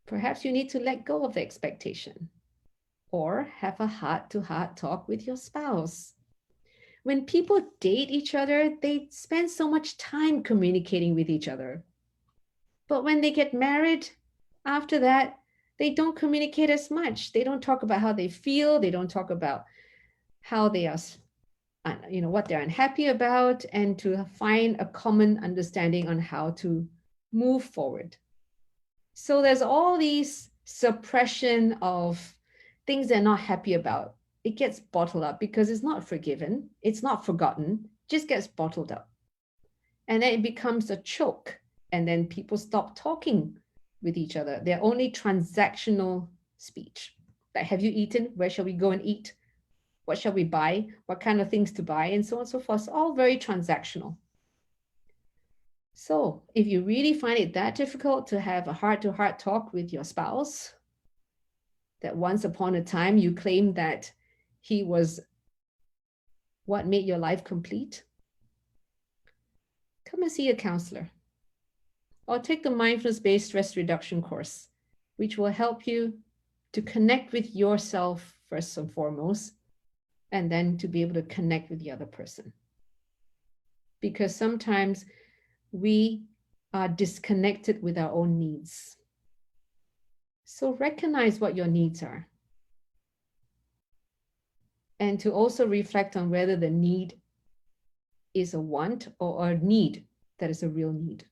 Perhaps you need to let go of the expectation. or have a heart-to-heart talk with your spouse. When people date each other, they spend so much time communicating with each other. But when they get married, after that, they don't communicate as much. They don't talk about how they feel. They don't talk about how they are, what they're unhappy about, and to find a common understanding on how to move forward. So there's all these suppression of things they're not happy about. It gets bottled up because it's not forgiven, it's not forgotten, just gets bottled up. And then it becomes a choke. And then people stop talking with each other. They're only transactional speech. Like, have you eaten? Where shall we go and eat? What shall we buy? What kind of things to buy? And so on and so forth. It's all very transactional. So if you really find it that difficult to have a heart-to-heart talk with your spouse, that once upon a time you claimed that he was what made your life complete, come and see a counselor. Or take the mindfulness-based stress reduction course, which will help you to connect with yourself first and foremost, and then to be able to connect with the other person. Because sometimes we are disconnected with our own needs. So recognize what your needs are. And to also reflect on whether the need is a want or a need that is a real need.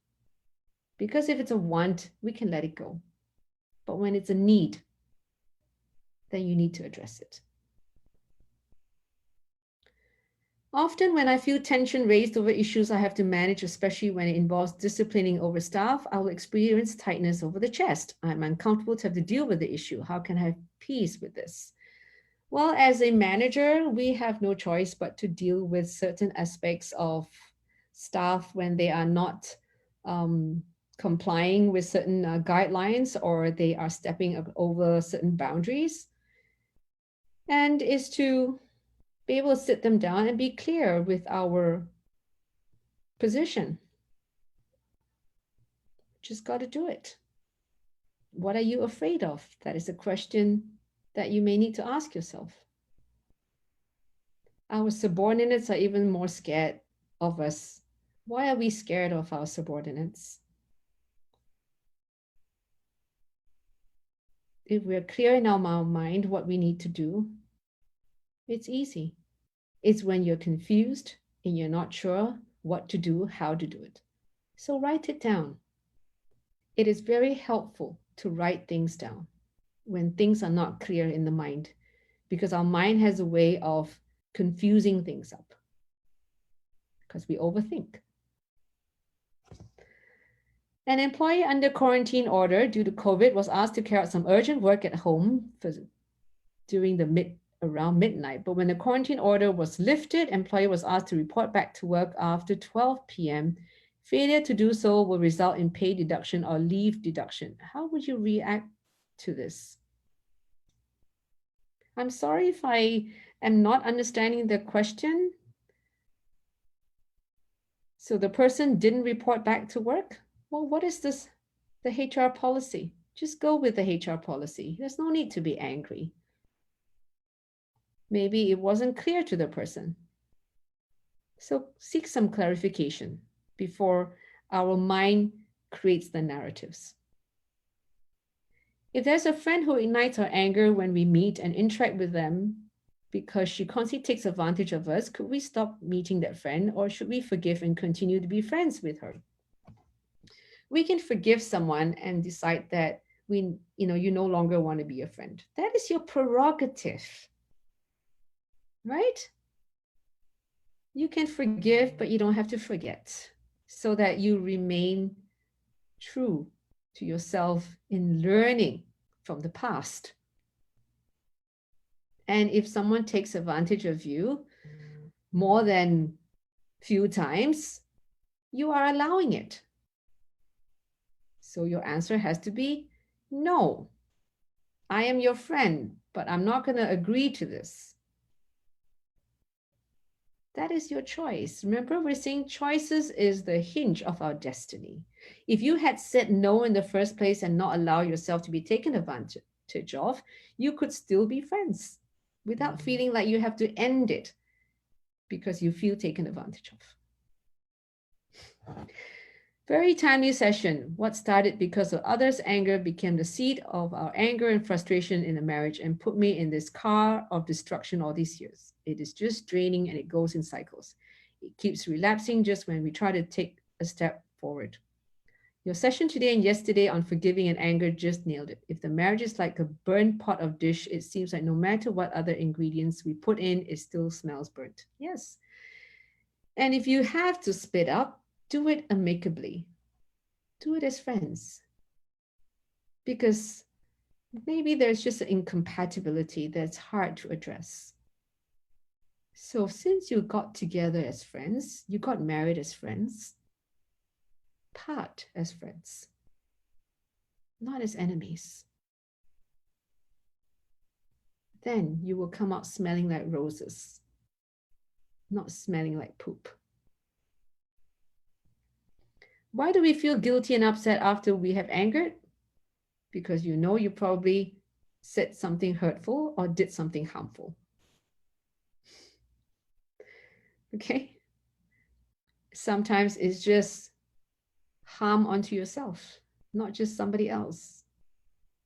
Because if it's a want, we can let it go. But when it's a need, then you need to address it. Often when I feel tension raised over issues I have to manage, especially when it involves disciplining over staff, I will experience tightness over the chest. I'm uncomfortable to have to deal with the issue. How can I have peace with this? Well, as a manager, we have no choice but to deal with certain aspects of staff when they are not complying with certain guidelines, or they are stepping over certain boundaries. And is to be able to sit them down and be clear with our position. Just got to do it. What are you afraid of? That is a question that you may need to ask yourself. Our subordinates are even more scared of us. Why are we scared of our subordinates? If we're clear in our mind what we need to do, it's easy. It's when you're confused and you're not sure what to do, how to do it. So write it down. It is very helpful to write things down when things are not clear in the mind, because our mind has a way of confusing things up because we overthink. An employee under quarantine order due to COVID was asked to carry out some urgent work at home around midnight. But when the quarantine order was lifted, employee was asked to report back to work after 12 p.m. Failure to do so will result in pay deduction or leave deduction. How would you react to this? I'm sorry if I am not understanding the question. So the person didn't report back to work? Well, what is this? The HR policy. Just go with the HR policy. There's no need to be angry. Maybe it wasn't clear to the person. So seek some clarification before our mind creates the narratives. If there's a friend who ignites our anger when we meet and interact with them because she constantly takes advantage of us, could we stop meeting that friend, or should we forgive and continue to be friends with her? We can forgive someone and decide that you no longer want to be a friend. That is your prerogative, right? You can forgive, but you don't have to forget, so that you remain true to yourself in learning from the past. And if someone takes advantage of you more than few times, you are allowing it. So your answer has to be no. I am your friend, but I'm not going to agree to this. That is your choice. Remember, we're saying choices is the hinge of our destiny. If you had said no in the first place and not allow yourself to be taken advantage advantage of, you could still be friends without feeling like you have to end it because you feel taken advantage of. Very timely session. What started because of others' anger became the seed of our anger and frustration in the marriage and put me in this car of destruction all these years. It is just draining and it goes in cycles. It keeps relapsing just when we try to take a step forward. Your session today and yesterday on forgiving and anger just nailed it. If the marriage is like a burnt pot of dish, it seems like no matter what other ingredients we put in, it still smells burnt. Yes. And if you have to split up, do it amicably. Do it as friends. Because maybe there's just an incompatibility that's hard to address. So since you got together as friends, you got married as friends, part as friends, not as enemies. Then you will come out smelling like roses, not smelling like poop. Why do we feel guilty and upset after we have angered? Because you know you probably said something hurtful or did something harmful. Okay? Sometimes it's just harm onto yourself, not just somebody else.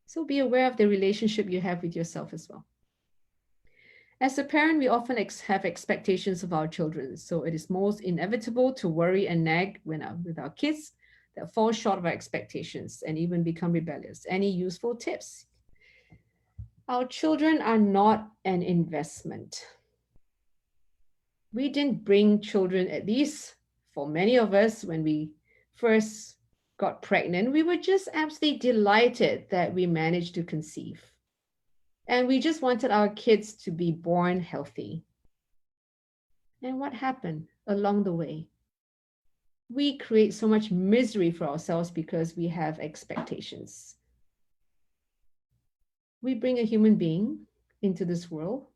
So be aware of the relationship you have with yourself as well. As a parent, we often have expectations of our children, so it is most inevitable to worry and nag with our kids that fall short of our expectations and even become rebellious. Any useful tips? Our children are not an investment. We didn't bring children, at least for many of us, when we first got pregnant, we were just absolutely delighted that we managed to conceive. And we just wanted our kids to be born healthy. And what happened along the way? We create so much misery for ourselves because we have expectations. We bring a human being into this world,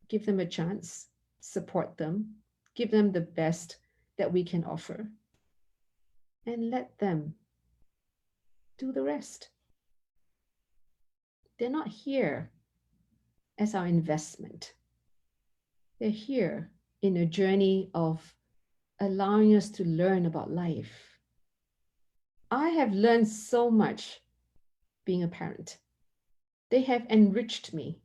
give them a chance, support them, give them the best that we can offer, and let them do the rest. They're not here as our investment. They're here in a journey of allowing us to learn about life. I have learned so much being a parent. They have enriched me.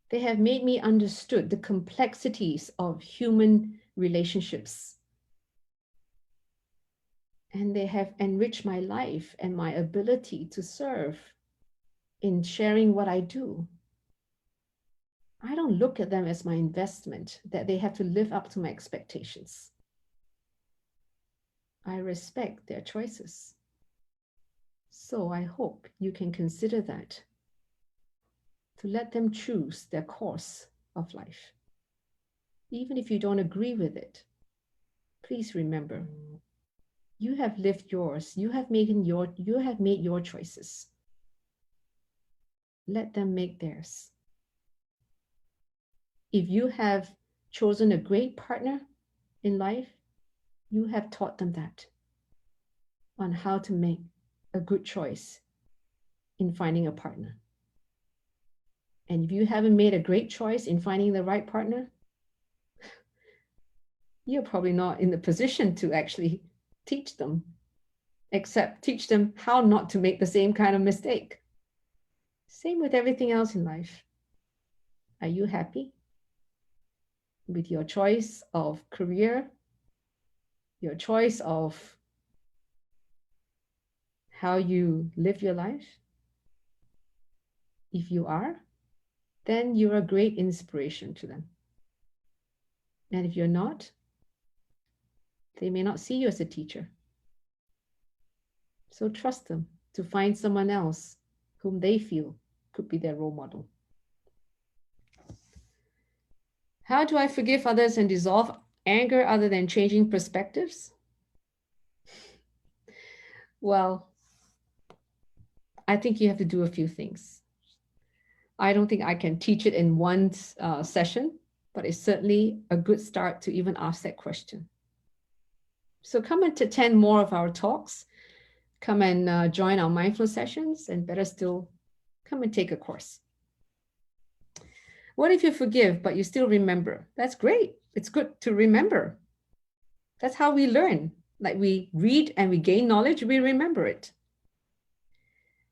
They have made me understood the complexities of human relationships. And they have enriched my life and my ability to serve in sharing what I do. I don't look at them as my investment, that they have to live up to my expectations. I respect their choices. So I hope you can consider that, to let them choose their course of life. Even if you don't agree with it, please remember, you have lived yours. You have made your choices. Let them make theirs. If you have chosen a great partner in life, you have taught them that, on how to make a good choice in finding a partner. And if you haven't made a great choice in finding the right partner, you're probably not in the position to actually teach them, except teach them how not to make the same kind of mistake. Same with everything else in life. Are you happy with your choice of career, your choice of how you live your life? If you are, then you're a great inspiration to them. And if you're not, they may not see you as a teacher. So trust them to find someone else whom they feel could be their role model. How do I forgive others and dissolve anger other than changing perspectives? Well, I think you have to do a few things. I don't think I can teach it in one session, but it's certainly a good start to even ask that question. So come and attend more of our talks. Come and join our mindfulness sessions, and better still, Come and take a course. What if you forgive, but you still remember? That's great. It's good to remember. That's how we learn. Like we read and we gain knowledge, we remember it.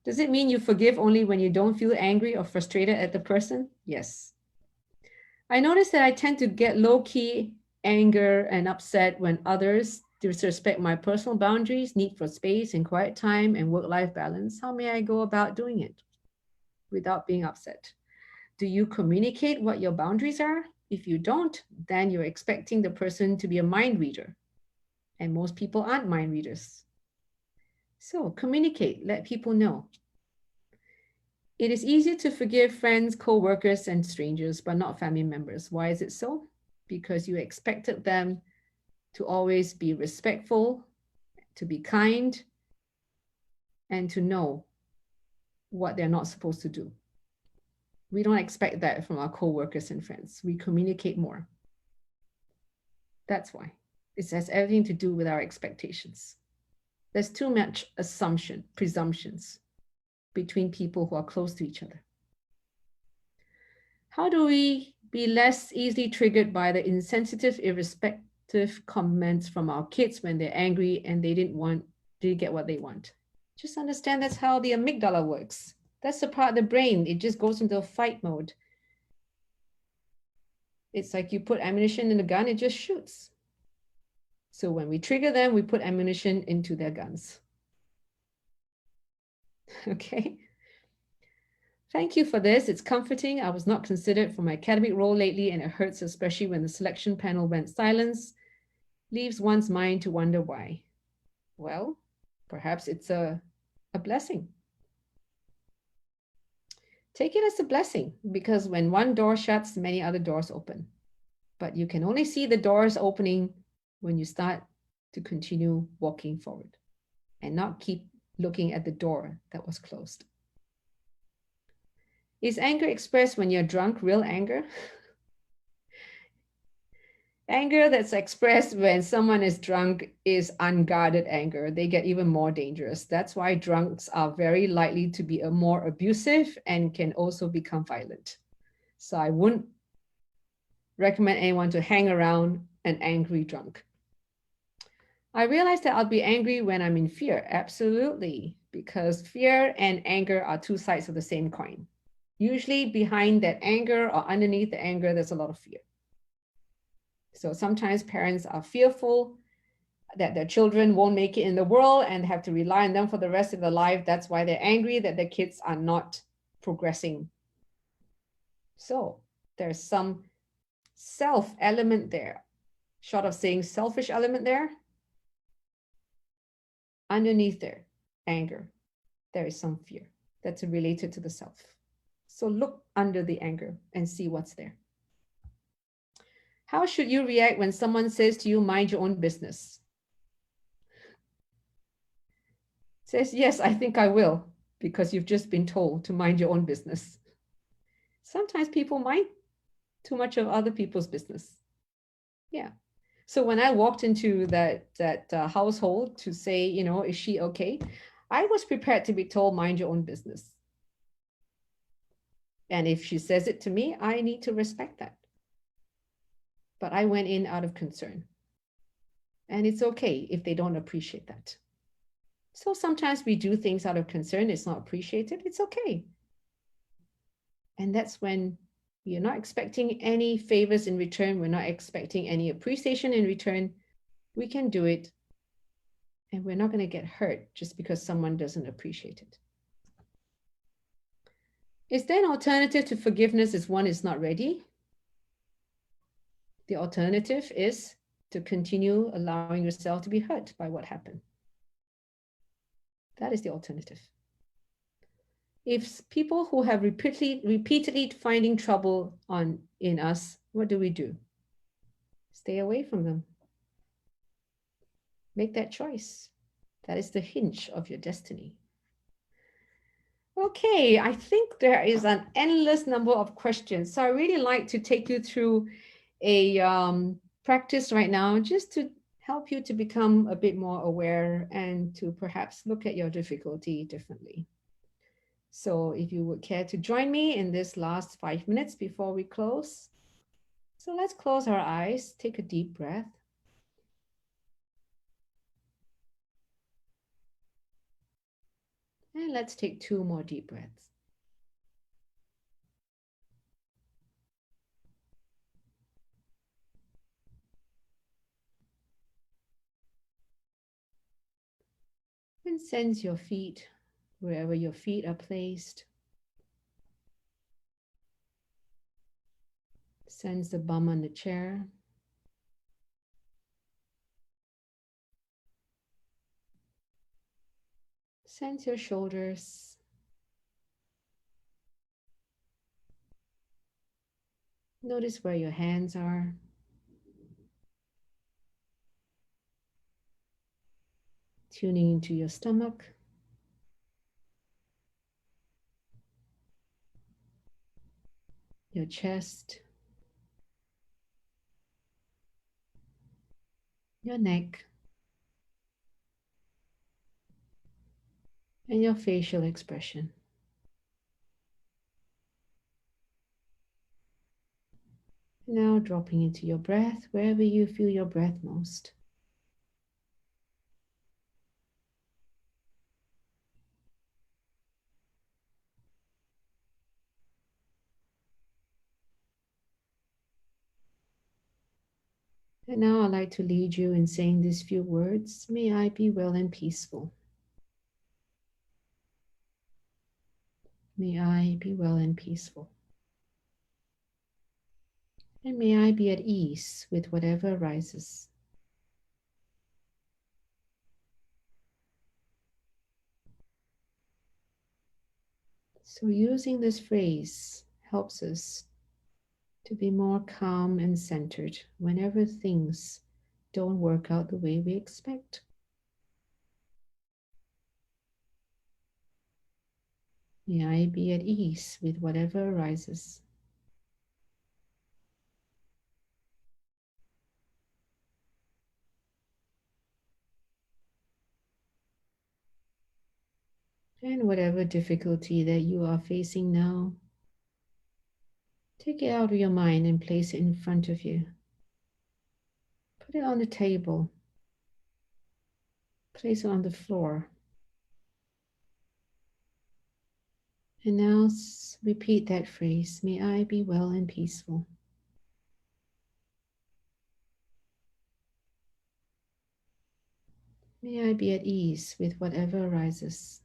Does it mean you forgive only when you don't feel angry or frustrated at the person? Yes. I notice that I tend to get low-key anger and upset when others disrespect my personal boundaries, need for space and quiet time and work-life balance. How may I go about doing it without being upset? Do you communicate what your boundaries are? If you don't, then you're expecting the person to be a mind reader. And most people aren't mind readers. So communicate, let people know. It is easier to forgive friends, co-workers, and strangers, but not family members. Why is it so? Because you expected them to always be respectful, to be kind, and to know what they're not supposed to do. We don't expect that from our co-workers and friends. We communicate more. That's why. It has everything to do with our expectations. There's too much presumptions between people who are close to each other. How do we be less easily triggered by the insensitive, irrespective comments from our kids when they're angry and they didn't get what they want? Just understand that's how the amygdala works. That's the part of the brain. It just goes into a fight mode. It's like you put ammunition in a gun, it just shoots. So when we trigger them, we put ammunition into their guns. Okay. Thank you for this. It's comforting. I was not considered for my academic role lately, and it hurts, especially when the selection panel went silent. Leaves one's mind to wonder why. Well, perhaps it's a blessing. Take it as a blessing, because when one door shuts, many other doors open. But you can only see the doors opening when you start to continue walking forward and not keep looking at the door that was closed. Is anger expressed when you're drunk real anger? Anger that's expressed when someone is drunk is unguarded anger. They get even more dangerous. That's why drunks are very likely to be more abusive and can also become violent. So I wouldn't recommend anyone to hang around an angry drunk. I realize that I'll be angry when I'm in fear. Absolutely. Because fear and anger are two sides of the same coin. Usually behind that anger or underneath the anger, there's a lot of fear. So sometimes parents are fearful that their children won't make it in the world and have to rely on them for the rest of their life. That's why they're angry that their kids are not progressing. So there's some self element there. Short of saying selfish element there, underneath there, anger, there is some fear that's related to the self. So look under the anger and see what's there. How should you react when someone says to you, mind your own business? Says, yes, I think I will, because you've just been told to mind your own business. Sometimes people mind too much of other people's business. Yeah. So when I walked into that household to say, is she okay? I was prepared to be told, mind your own business. And if she says it to me, I need to respect that. But I went in out of concern. And it's okay if they don't appreciate that. So sometimes we do things out of concern. It's not appreciated. It's okay. And that's when you're not expecting any favors in return. We're not expecting any appreciation in return. We can do it. And we're not going to get hurt just because someone doesn't appreciate it. Is there an alternative to forgiveness if one is not ready? The alternative is to continue allowing yourself to be hurt by what happened. That is the alternative. If people who have repeatedly finding trouble in us, what do? Stay away from them. Make that choice. That is the hinge of your destiny. Okay, I think there is an endless number of questions. So I really like to take you through a practice right now, just to help you to become a bit more aware and to perhaps look at your difficulty differently. So if you would care to join me in this last 5 minutes before we close. So let's close our eyes, take a deep breath. And let's take 2 more deep breaths. And sense your feet, wherever your feet are placed. Sense the bum on the chair. Sense your shoulders. Notice where your hands are. Tuning into your stomach. Your chest. Your neck. And your facial expression. Now dropping into your breath, wherever you feel your breath most. And now I'd like to lead you in saying these few words. May I be well and peaceful. May I be well and peaceful. And may I be at ease with whatever arises. So using this phrase helps us to be more calm and centered whenever things don't work out the way we expect. May I be at ease with whatever arises. And whatever difficulty that you are facing now, take it out of your mind and place it in front of you. Put it on the table. Place it on the floor. And now repeat that phrase, may I be well and peaceful. May I be at ease with whatever arises.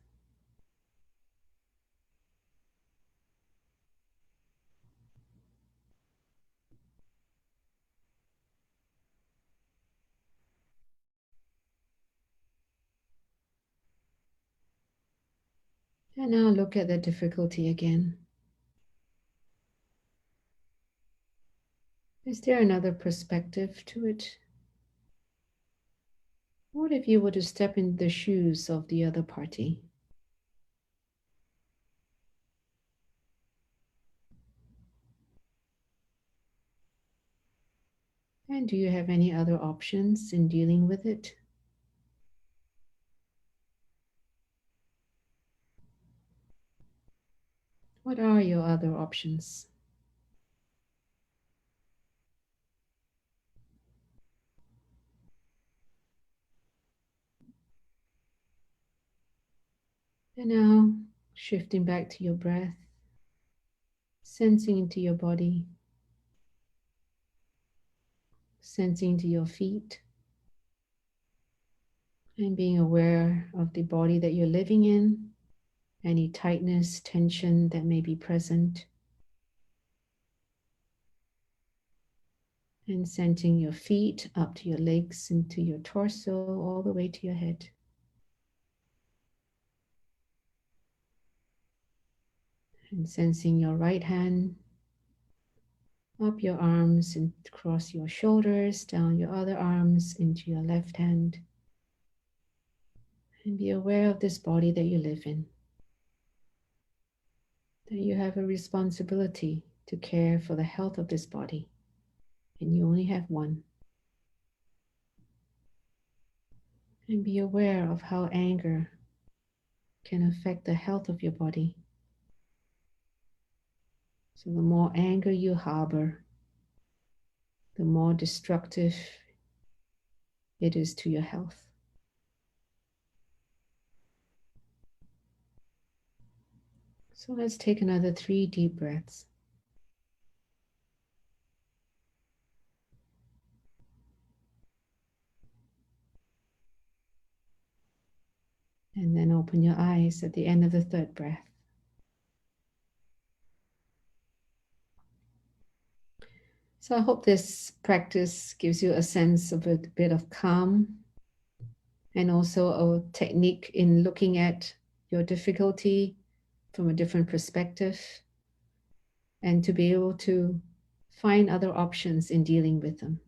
And now look at the difficulty again. Is there another perspective to it? What if you were to step in the shoes of the other party? And do you have any other options in dealing with it? What are your other options? And now, shifting back to your breath, sensing into your body, sensing into your feet, and being aware of the body that you're living in, any tightness, tension that may be present, and sending your feet up to your legs, into your torso, all the way to your head. And sensing your right hand up your arms and across your shoulders, down your other arms into your left hand. And be aware of this body that you live in. That you have a responsibility to care for the health of this body. And you only have one. And be aware of how anger can affect the health of your body So the more anger you harbor, the more destructive it is to your health. So let's take another 3 deep breaths. And then open your eyes at the end of the 3rd breath. So I hope this practice gives you a sense of a bit of calm and also a technique in looking at your difficulty from a different perspective and to be able to find other options in dealing with them.